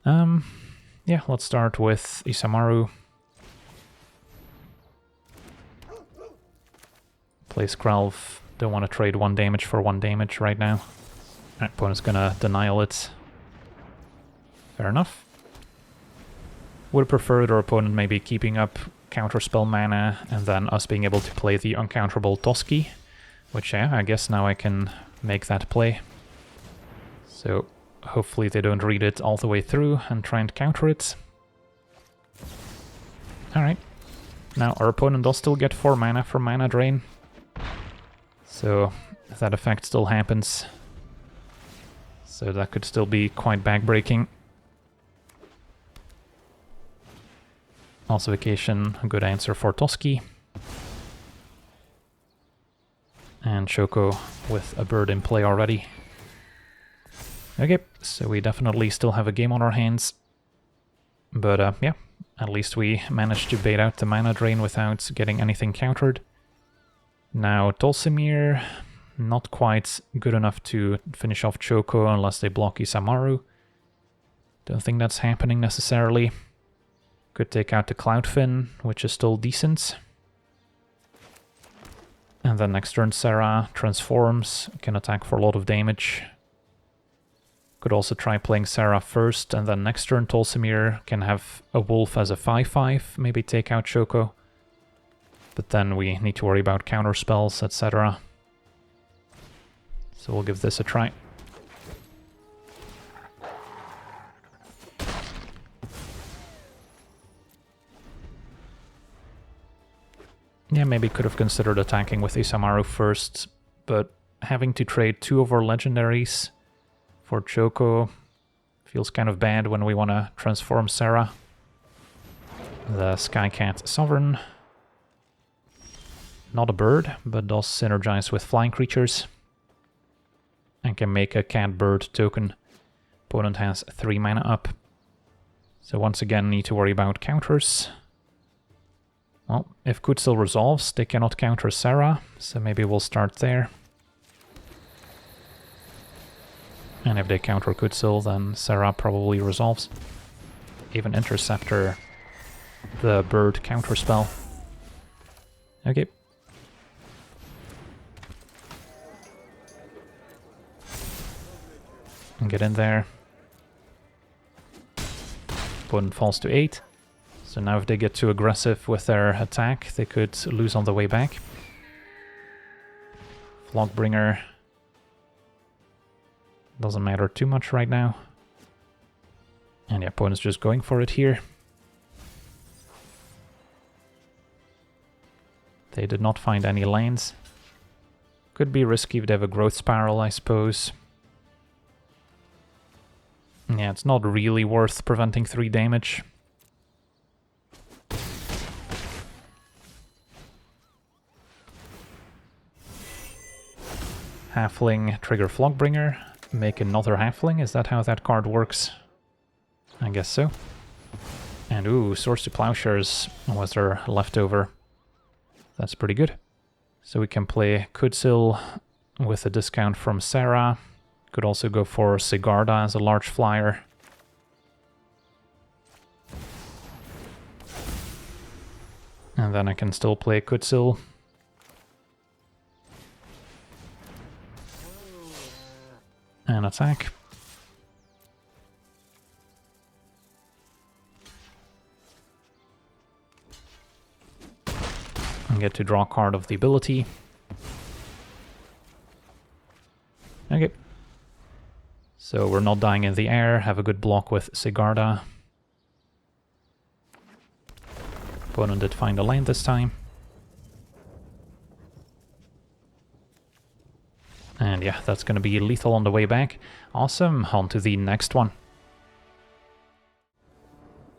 Yeah, let's start with Isamaru. Play Skrelv. Don't want to trade 1 damage for 1 damage right now. Our opponent's gonna denial it. Fair enough. Would have preferred our opponent maybe keeping up counterspell mana and then us being able to play the uncounterable Toski. Which, yeah, I guess now I can make that play. So hopefully they don't read it all the way through and try and counter it. Alright. Now our opponent does still get 4 mana from Mana Drain. So that effect still happens. So that could still be quite backbreaking. Ossification, a good answer for Toski. And Choco with a bird in play already. Okay, so we definitely still have a game on our hands. But yeah, at least we managed to bait out the mana drain without getting anything countered. Now Dulcimere, not quite good enough to finish off Choco unless they block Isamaru. Don't think that's happening necessarily. Could take out the Cloudfin, which is still decent. And then next turn Serah transforms, can attack for a lot of damage. Could also try playing Serah first, and then next turn Dulcimere can have a wolf as a 5/5, maybe take out Choco. But then we need to worry about counter spells, etc. So we'll give this a try. Yeah, maybe could have considered attacking with Isamaru first, but having to trade 2 of our legendaries for Choco feels kind of bad when we want to transform Serah. The Skycat Sovereign. Not a bird, but does synergize with flying creatures. And can make a cat-bird token. Opponent has 3 mana up. So once again, need to worry about counters. Well, if Kutzil resolves, they cannot counter Serah, so maybe we'll start there. And if they counter Kutzil, then Serah probably resolves. Even Interceptor, the bird counterspell. Okay. And get in there. Opponent falls to 8. So now if they get too aggressive with their attack, they could lose on the way back. Flockbringer doesn't matter too much right now. And the opponent's just going for it here. They did not find any lands. Could be risky if they have a growth spiral, I suppose. Yeah, it's not really worth preventing 3 damage. Halfling, trigger Flockbringer, make another Halfling. Is that how that card works? I guess so. And ooh, Swords to Plowshares was their leftover. That's pretty good. So we can play Kutzil with a discount from Serah. Could also go for Sigarda as a large flyer. And then I can still play Kutzil. And attack. And get to draw a card of the ability. Okay. So we're not dying in the air, have a good block with Sigarda. Opponent did find a land this time. And yeah, that's going to be lethal on the way back. Awesome, on to the next one.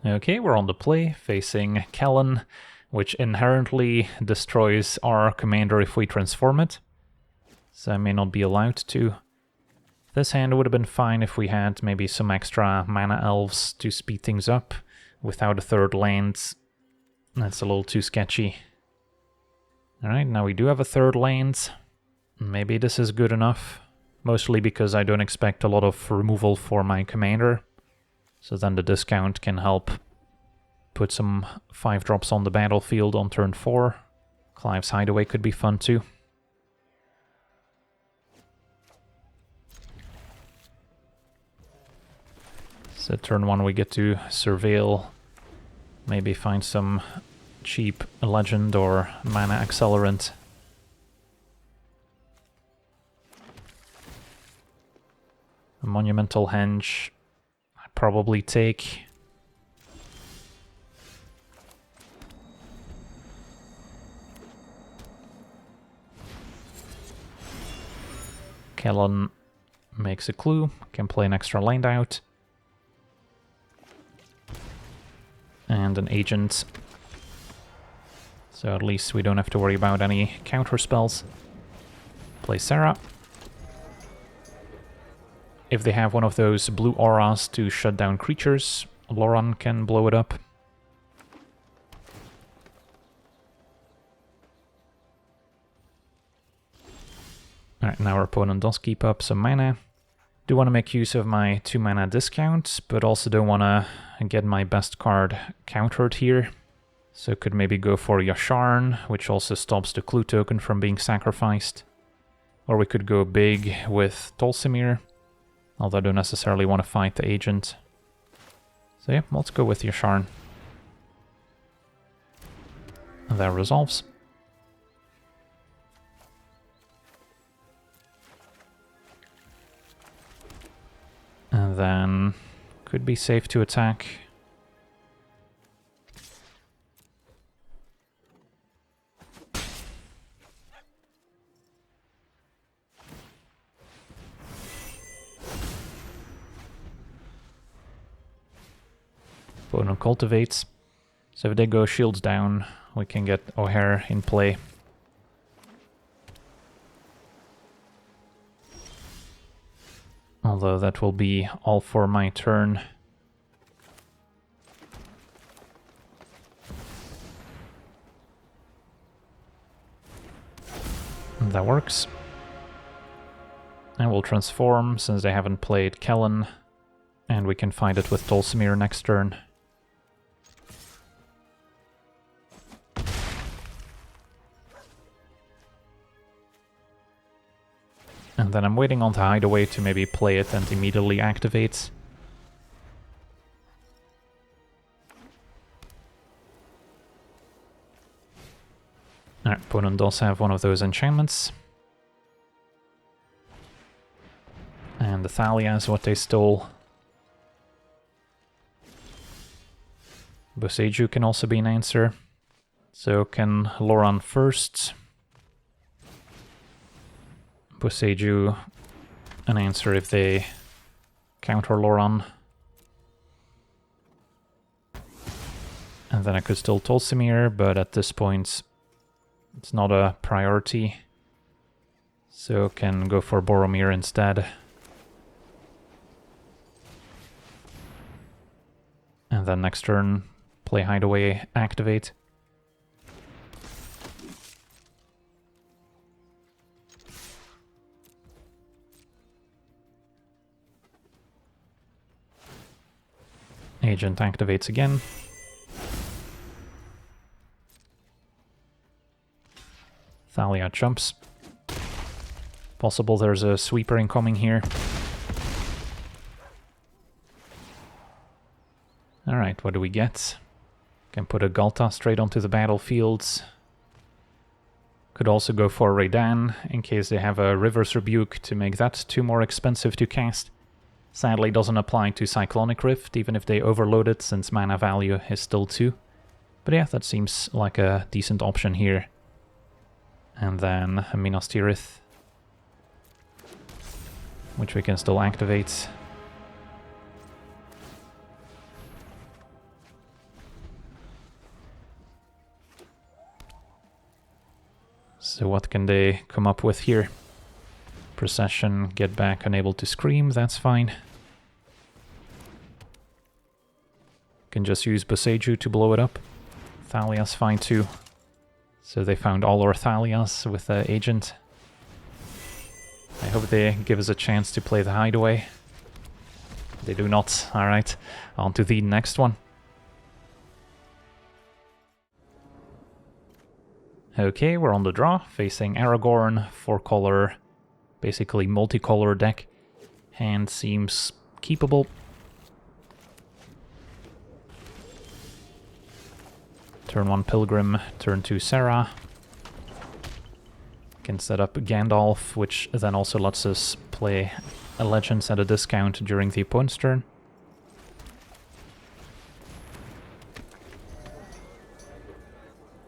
Okay, we're on the play, facing Kellan, which inherently destroys our commander if we transform it. So I may not be allowed to. This hand would have been fine if we had maybe some extra mana elves to speed things up. Without a third land, that's a little too sketchy. Alright, now we do have a third land. Maybe this is good enough. Mostly because I don't expect a lot of removal for my commander. So then the discount can help put some 5-drops on the battlefield on turn 4. Clive's Hideaway could be fun too. So turn 1 we get to surveil, maybe find some cheap legend or mana accelerant. A Monumental Henge I'd probably take. Kellan makes a clue, can play an extra land out. And an agent. So at least we don't have to worry about any counter spells. Play Serah. If they have one of those blue auras to shut down creatures, Loran can blow it up. Alright, now our opponent does keep up some mana. Do want to make use of my 2 mana discount, but also don't want to get my best card countered here. So could maybe go for Yasharn, which also stops the clue token from being sacrificed. Or we could go big with Tolsimir, although I don't necessarily want to fight the agent. So yeah, let's go with Yasharn. And that resolves. And then could be safe to attack. Opponent cultivates. So if they go shields down, we can get O'Hare in play. Although that will be all for my turn. That works. And we'll transform since they haven't played Kellan. And we can find it with Tolsimir next turn. And then I'm waiting on the Hideaway to maybe play it and immediately activate. Alright, opponent does have one of those enchantments. And the Thalia is what they stole. Boseiju can also be an answer. So can Loran first. Boseiju an answer if they counter Loran. And then I could still Tolsimir, but at this point it's not a priority. So can go for Boromir instead. And then next turn play Hideaway, activate. Agent activates again. Thalia jumps. Possible there's a sweeper incoming here. Alright, what do we get? Can put a Galta straight onto the battlefield. Could also go for Raidan, in case they have a River's Rebuke to make that 2 more expensive to cast. Sadly doesn't apply to Cyclonic Rift, even if they overload it, since mana value is still 2. But yeah, that seems like a decent option here. And then a Minas Tirith, which we can still activate. So what can they come up with here? Procession, get back, unable to scream, that's fine. Can just use Boseiju to blow it up. Thalia's fine too. So they found all our Thalias with the agent. I hope they give us a chance to play the Hideaway. They do not. Alright, on to the next one. Okay, we're on the draw, facing Aragorn, 4-color, basically multicolor deck. Hand seems keepable. Turn 1 Pilgrim, turn 2 Serah. Can set up Gandalf, which then also lets us play a Legends at a discount during the opponent's turn.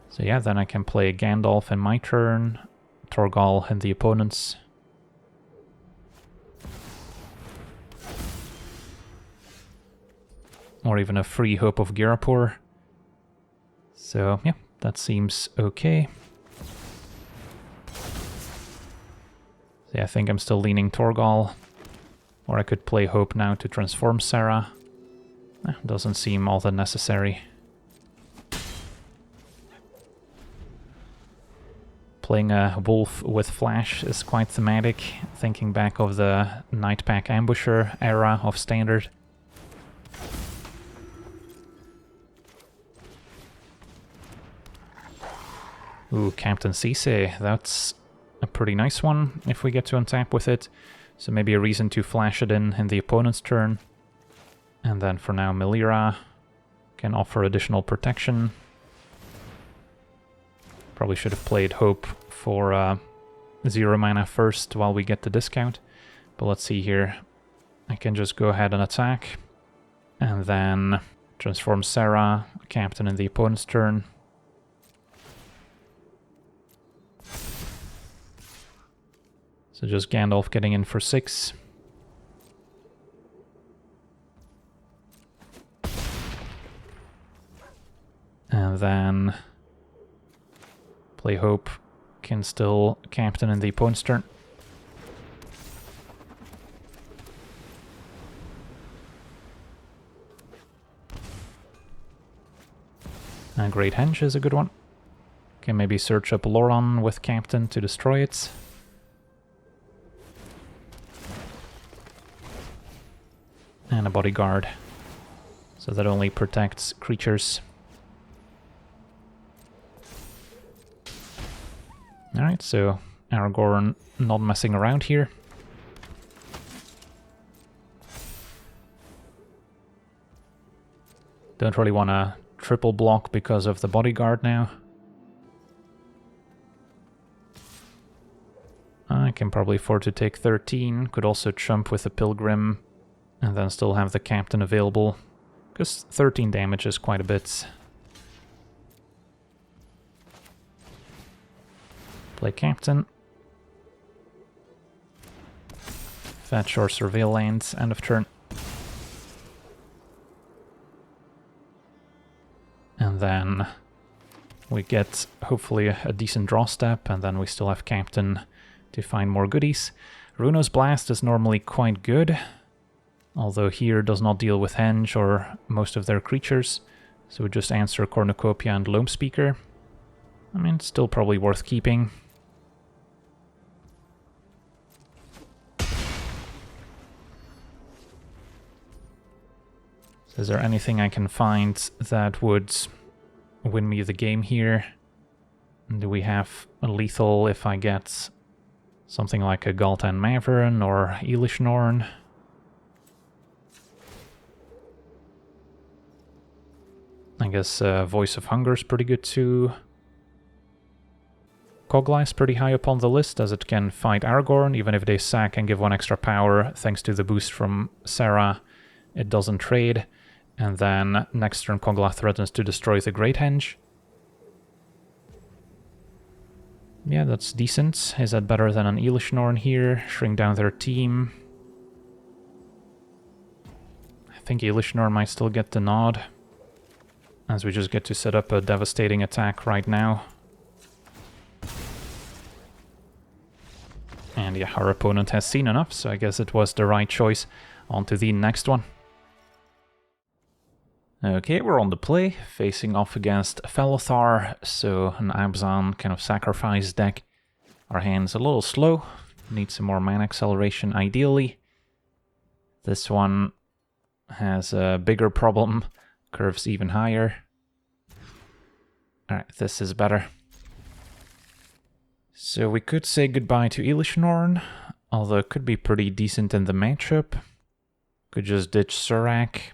So yeah, then I can play Gandalf in my turn, Torgal in the opponent's. Or even a free Hope of Girapur. So yeah, that seems okay. So yeah, I think I'm still leaning Torgal. Or I could play Hope now to transform Serah. Doesn't seem all that necessary. Playing a wolf with flash is quite thematic, thinking back of the Nightpack Ambusher era of Standard. Ooh, Captain Cisse, that's a pretty nice one if we get to untap with it. So maybe a reason to flash it in the opponent's turn. And then for now Melira can offer additional protection. Probably should have played Hope for 0 mana first while we get the discount. But let's see here. I can just go ahead and attack. And then transform Serah, Captain in the opponent's turn. So just Gandalf getting in for 6. And then play Hope, can still Captain in the opponent's turn. Great Henge is a good one. Can maybe search up Loran with Captain to destroy it. And a Bodyguard. So that only protects creatures. Alright, so Aragorn not messing around here. Don't really want to triple block because of the Bodyguard now. I can probably afford to take 13. Could also chump with the Pilgrim and then still have the Captain available. Because 13 damage is quite a bit. Play Captain. Fetch or Surveil lands, end of turn. And then we get hopefully a decent draw step, and then we still have Captain to find more goodies. Runo's Blast is normally quite good, although here does not deal with Henge or most of their creatures, so we just answer Cornucopia and Loam Speaker. I mean, it's still probably worth keeping. Is there anything I can find that would win me the game here? Do we have a lethal if I get something like a Gul'dan Maverin or Elish Norn? I guess Voice of Hunger is pretty good too. Kogla is pretty high up on the list as it can fight Aragorn, even if they sack and give 1 extra power thanks to the boost from Serah. It doesn't trade. And then next turn Kogla threatens to destroy the Great Henge. Yeah, that's decent. Is that better than an Elishnorn here? Shrink down their team. I think Elishnorn might still get the nod, as we just get to set up a devastating attack right now. And yeah, our opponent has seen enough, so I guess it was the right choice. On to the next one. Okay, we're on the play, facing off against Felothar, so an Abzan kind of sacrifice deck. Our hand's a little slow, need some more mana acceleration ideally. This one has a bigger problem, curves even higher. Alright, this is better. So we could say goodbye to Elishnorn, although it could be pretty decent in the matchup. Could just ditch Surak,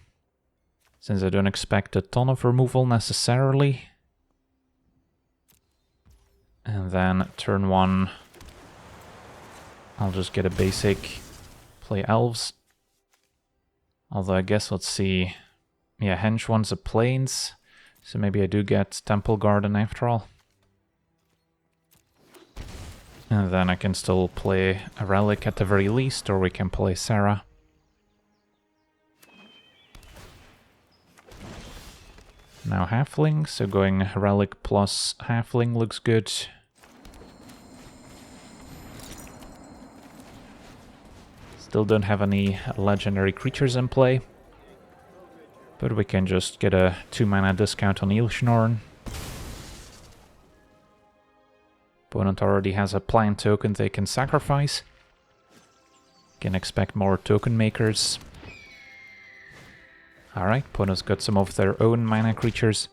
since I don't expect a ton of removal necessarily. And then turn 1, I'll just get a basic, play Elves. Although I guess, let's see, yeah, Henge wants a Plains, so maybe I do get Temple Garden after all. And then I can still play a Relic at the very least, or we can play Serah. Now Halfling, so going Relic plus Halfling looks good. Still don't have any legendary creatures in play, but we can just get a 2-mana discount on Elishnorn. Opponent already has a plant token they can sacrifice. Can expect more token makers. Alright, opponent's got some of their own mana creatures.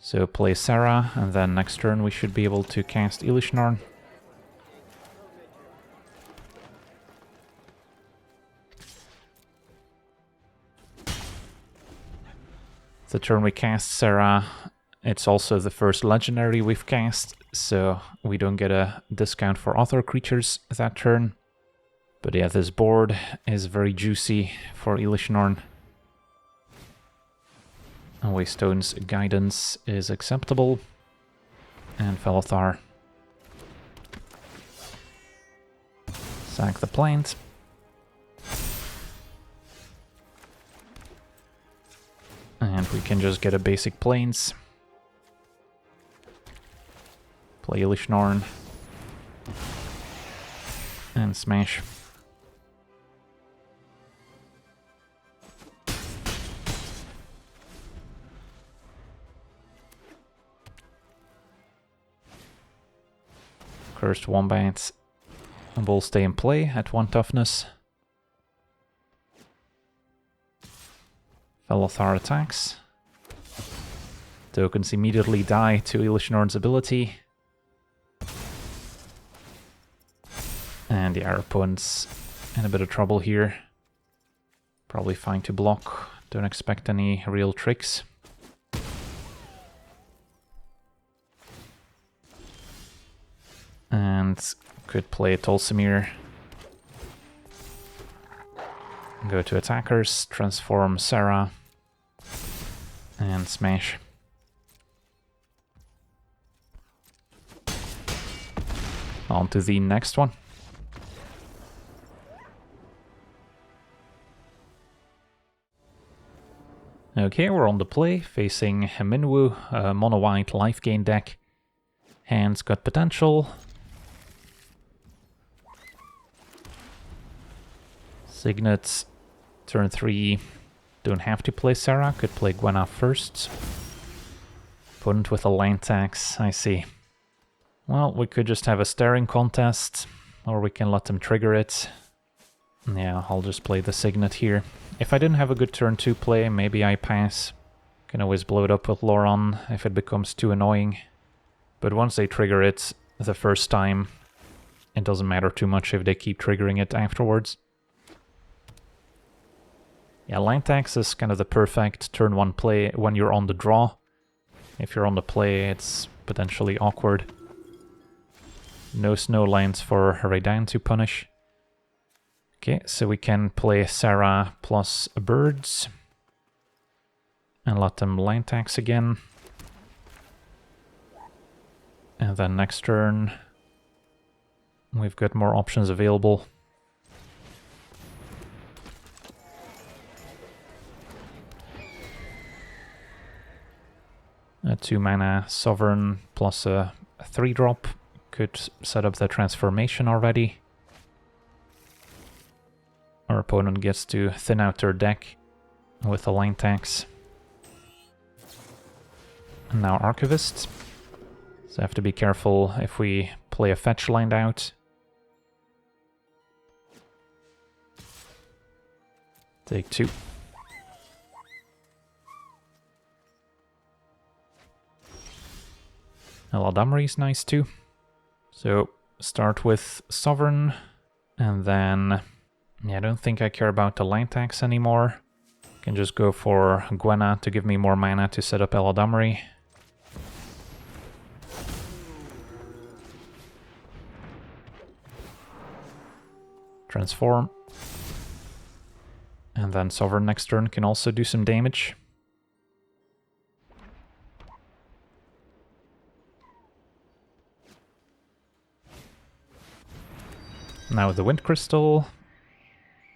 So play Serah, and then next turn we should be able to cast Elishnorn. The turn we cast Serah, it's also the first legendary we've cast, so we don't get a discount for other creatures that turn. But yeah, this board is very juicy for Elishnorn. Waystone's Guidance is acceptable. And Felothar. Sack the plant. And we can just get a basic Plains. Play Elishnorn. And smash. Cursed Wombats will stay in play at 1 toughness. Felothar attacks. Tokens immediately die to Elishnorn's ability. And our opponent's in a bit of trouble here. Probably fine to block. Don't expect any real tricks. And could play Tolsimir. Go to attackers, transform Serah, and smash. On to the next one. Okay, we're on the play, facing Minwu, a mono-white life gain deck. Hand's got potential. Signet, turn 3, don't have to play Serah, could play Gwenna first. Opponent with a land tax, I see. Well, we could just have a staring contest, or we can let them trigger it. Yeah, I'll just play the Signet here. If I didn't have a good turn 2 play, maybe I pass. Can always blow it up with Loran if it becomes too annoying. But once they trigger it the first time, it doesn't matter too much if they keep triggering it afterwards. Yeah, land tax is kind of the perfect turn 1 play when you're on the draw. If you're on the play, it's potentially awkward. No snow lands for Redan to punish. Okay, so we can play Serah plus birds. And let them land tax again. And then next turn, we've got more options available. A 2 mana Sovereign plus a 3-drop could set up the transformation already. Our opponent gets to thin out their deck with a line tax. And now Archivist. So I have to be careful if we play a fetch land out. Take 2. Eladamri is nice too. So start with Sovereign, and then I don't think I care about the land tax anymore. Can just go for Gwenna to give me more mana to set up Eladamri. Transform. And then Sovereign next turn can also do some damage. Now with the Wind Crystal,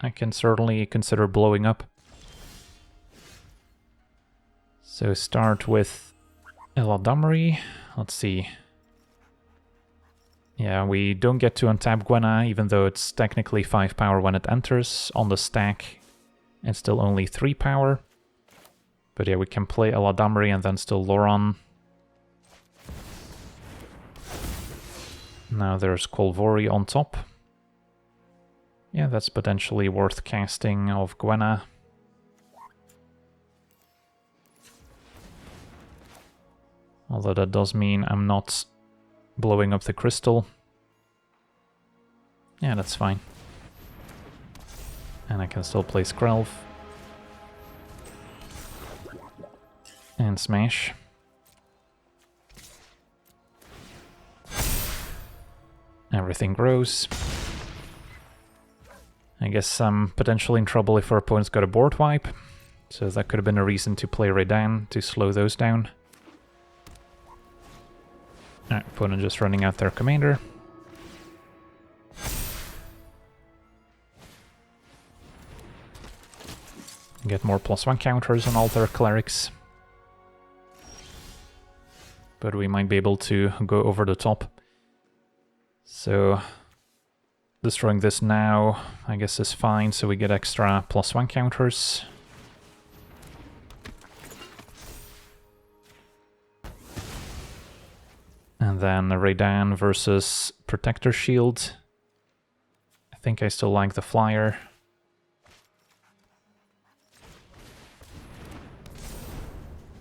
I can certainly consider blowing up. So start with Eladamri. Let's see. Yeah, we don't get to untap Gwenna, even though it's technically 5 power when it enters. On the stack, it's still only 3 power. But yeah, we can play Eladamri and then still Loran. Now there's Kolvori on top. Yeah, that's potentially worth casting of Gwenna. Although that does mean I'm not blowing up the crystal. Yeah, that's fine. And I can still play Skrelv. And smash. Everything grows. I guess I'm potentially in trouble if our opponent's got a board wipe. So that could have been a reason to play Redan to slow those down. Alright, opponent just running out their commander. Get more +1 counters on all their clerics. But we might be able to go over the top. So destroying this now, I guess, is fine, so we get extra +1 counters. And then Redan versus Protector Shield. I think I still like the flyer.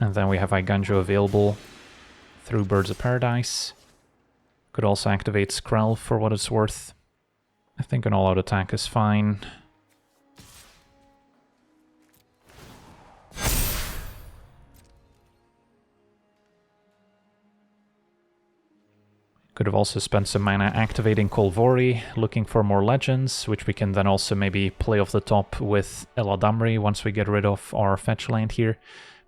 And then we have Eiganjo available through Birds of Paradise. Could also activate Skrelv for what it's worth. I think an all-out attack is fine. Could have also spent some mana activating Kolvori, looking for more legends, which we can then also maybe play off the top with Eladamri once we get rid of our fetch land here.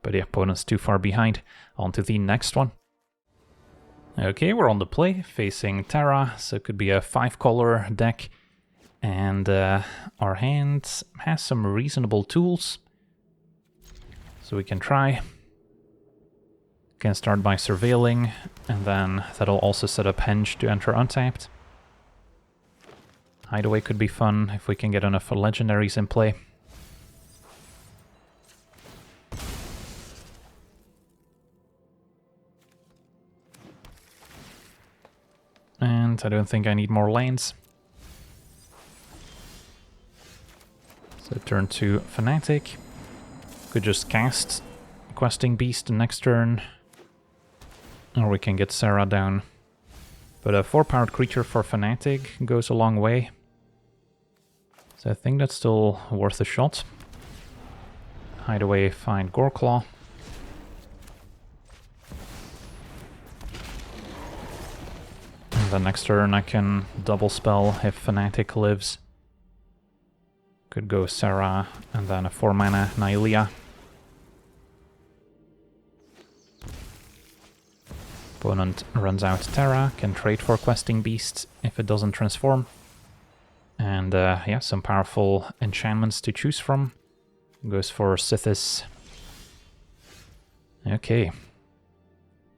But the opponent's too far behind. On to the next one. Okay, we're on the play, facing Terra, so it could be a 5-color deck. And our hand has some reasonable tools. So we can try. Can start by surveilling, and then that'll also set up Henge to enter untapped. Hideaway could be fun if we can get enough legendaries in play. And I don't think I need more lands. So turn 2 Fanatic. Could just cast Questing Beast next turn. Or we can get Serah down. But a 4-powered creature for Fanatic goes a long way. So I think that's still worth a shot. hide away, find Goreclaw. And then next turn I can double spell if Fanatic lives. Could go Serah and then a 4-mana Nylea. Opponent runs out Terra, can trade for Questing Beast if it doesn't transform. And yeah, some powerful enchantments to choose from. Goes for Sithis. Okay.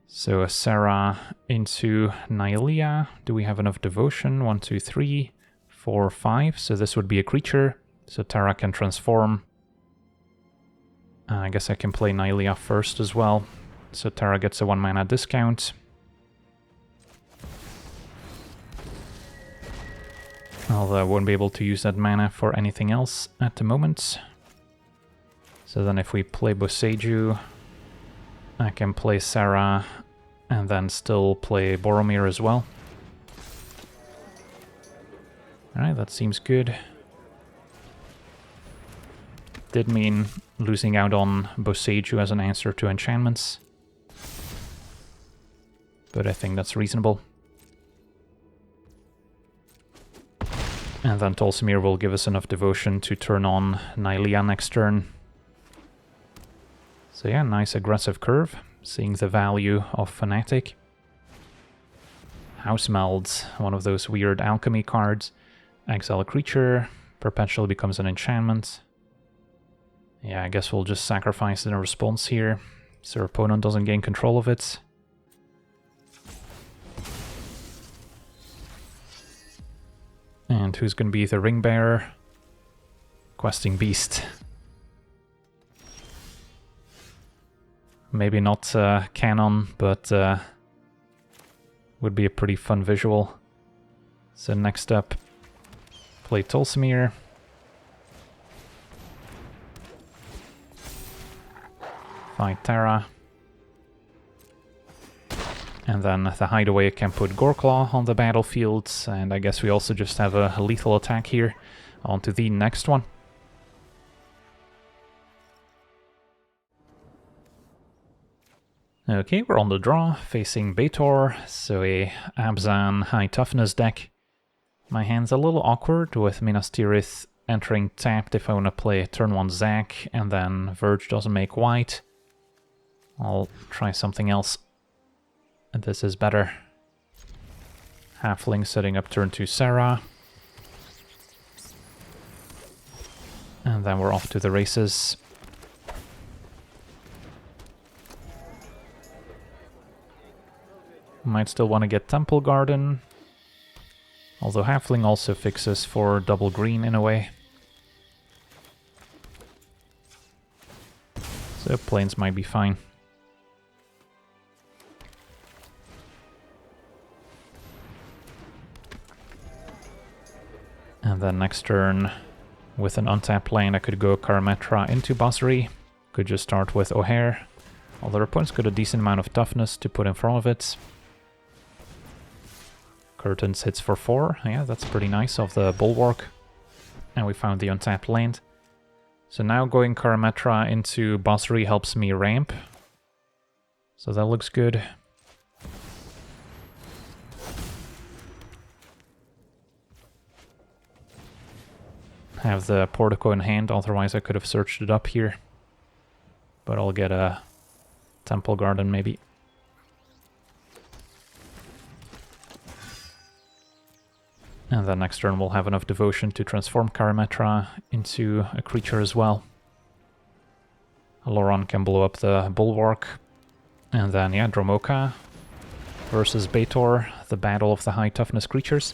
So a Serah into Nylea. Do we have enough devotion? 1, 2, 3, 4, 5. So this would be a creature. So Terra can transform. I guess I can play Nylea first as well. So Terra gets a 1-mana discount. Although I won't be able to use that mana for anything else at the moment. So then if we play Boseiju, I can play Serah and then still play Boromir as well. Alright, that seems good. Did mean losing out on Boseiju as an answer to enchantments. But I think that's reasonable. And then Tolsimir will give us enough devotion to turn on Nylea next turn. So yeah, nice aggressive curve, seeing the value of Fanatic. Housemeld, one of those weird alchemy cards. Exile a creature, perpetually becomes an enchantment. Yeah, I guess we'll just sacrifice it in response here, so our opponent doesn't gain control of it. And who's going to be the ring bearer? Questing Beast. Maybe not canon, but would be a pretty fun visual. So next up, play Tolsimir. Fight Terra. And then the hideaway can put Goreclaw on the battlefield, and I guess we also just have a lethal attack here. On to the next one. Okay, we're on the draw, facing Betor, so a Abzan high toughness deck. My hand's a little awkward with Minas Tirith entering tapped if I want to play turn 1 Zac, and then Verge doesn't make white. I'll try something else. This is better. Halfling setting up turn 2 Serah. And then we're off to the races. Might still want to get Temple Garden. Although Halfling also fixes for double green in a way. So Plains might be fine. And then next turn, with an untapped land, I could go Karametra into Basri. Could just start with O'Hare. Although our opponent's got a decent amount of toughness to put in front of it. Curtains hits for 4. Yeah, that's pretty nice off the Bulwark. And we found the untapped land. So now going Karametra into Basri helps me ramp. So that looks good. Have the Portico in hand, otherwise I could have searched it up here. But I'll get a Temple Garden maybe. And then next turn we'll have enough devotion to transform Karametra into a creature as well. Loran can blow up the Bulwark. And then, yeah, Dromoka versus Betor, the battle of the high toughness creatures.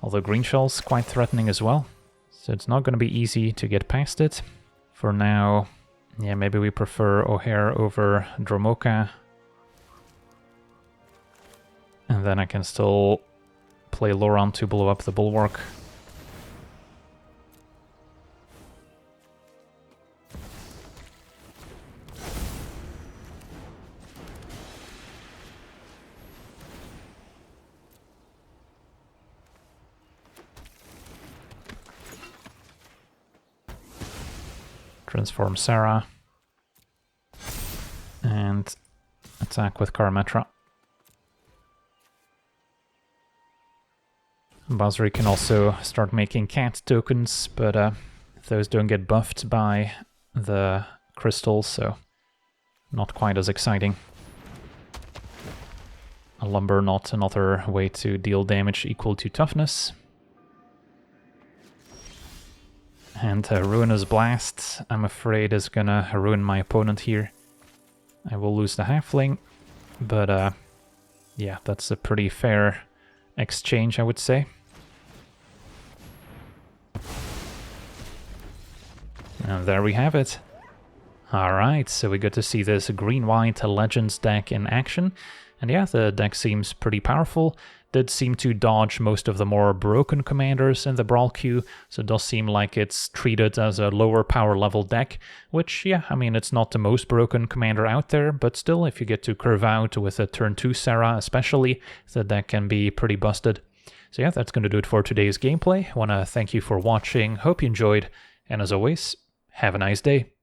Although Green Shell's quite threatening as well. So it's not going to be easy to get past it. For now, yeah, maybe we prefer O'Hare over Dromoka. And then I can still play Loran to blow up the Bulwark. Transform Serah. attack with Karametra. Basri can also start making cat tokens, but those don't get buffed by the crystals, so not quite as exciting. A lumber, not another way to deal damage equal to toughness. And Ruinous Blast, I'm afraid, is gonna ruin my opponent here. I will lose the halfling, but yeah, that's a pretty fair exchange, I would say. And there we have it. Alright, so we got to see this green-white Legends deck in action. And yeah, the deck seems pretty powerful. Did seem to dodge most of the more broken commanders in the Brawl queue, so it does seem like it's treated as a lower power level deck, which, yeah, I mean, it's not the most broken commander out there, but still, if you get to curve out with a turn 2 Serah especially, the deck can be pretty busted. So yeah, that's going to do it for today's gameplay. I want to thank you for watching, hope you enjoyed, and as always, have a nice day.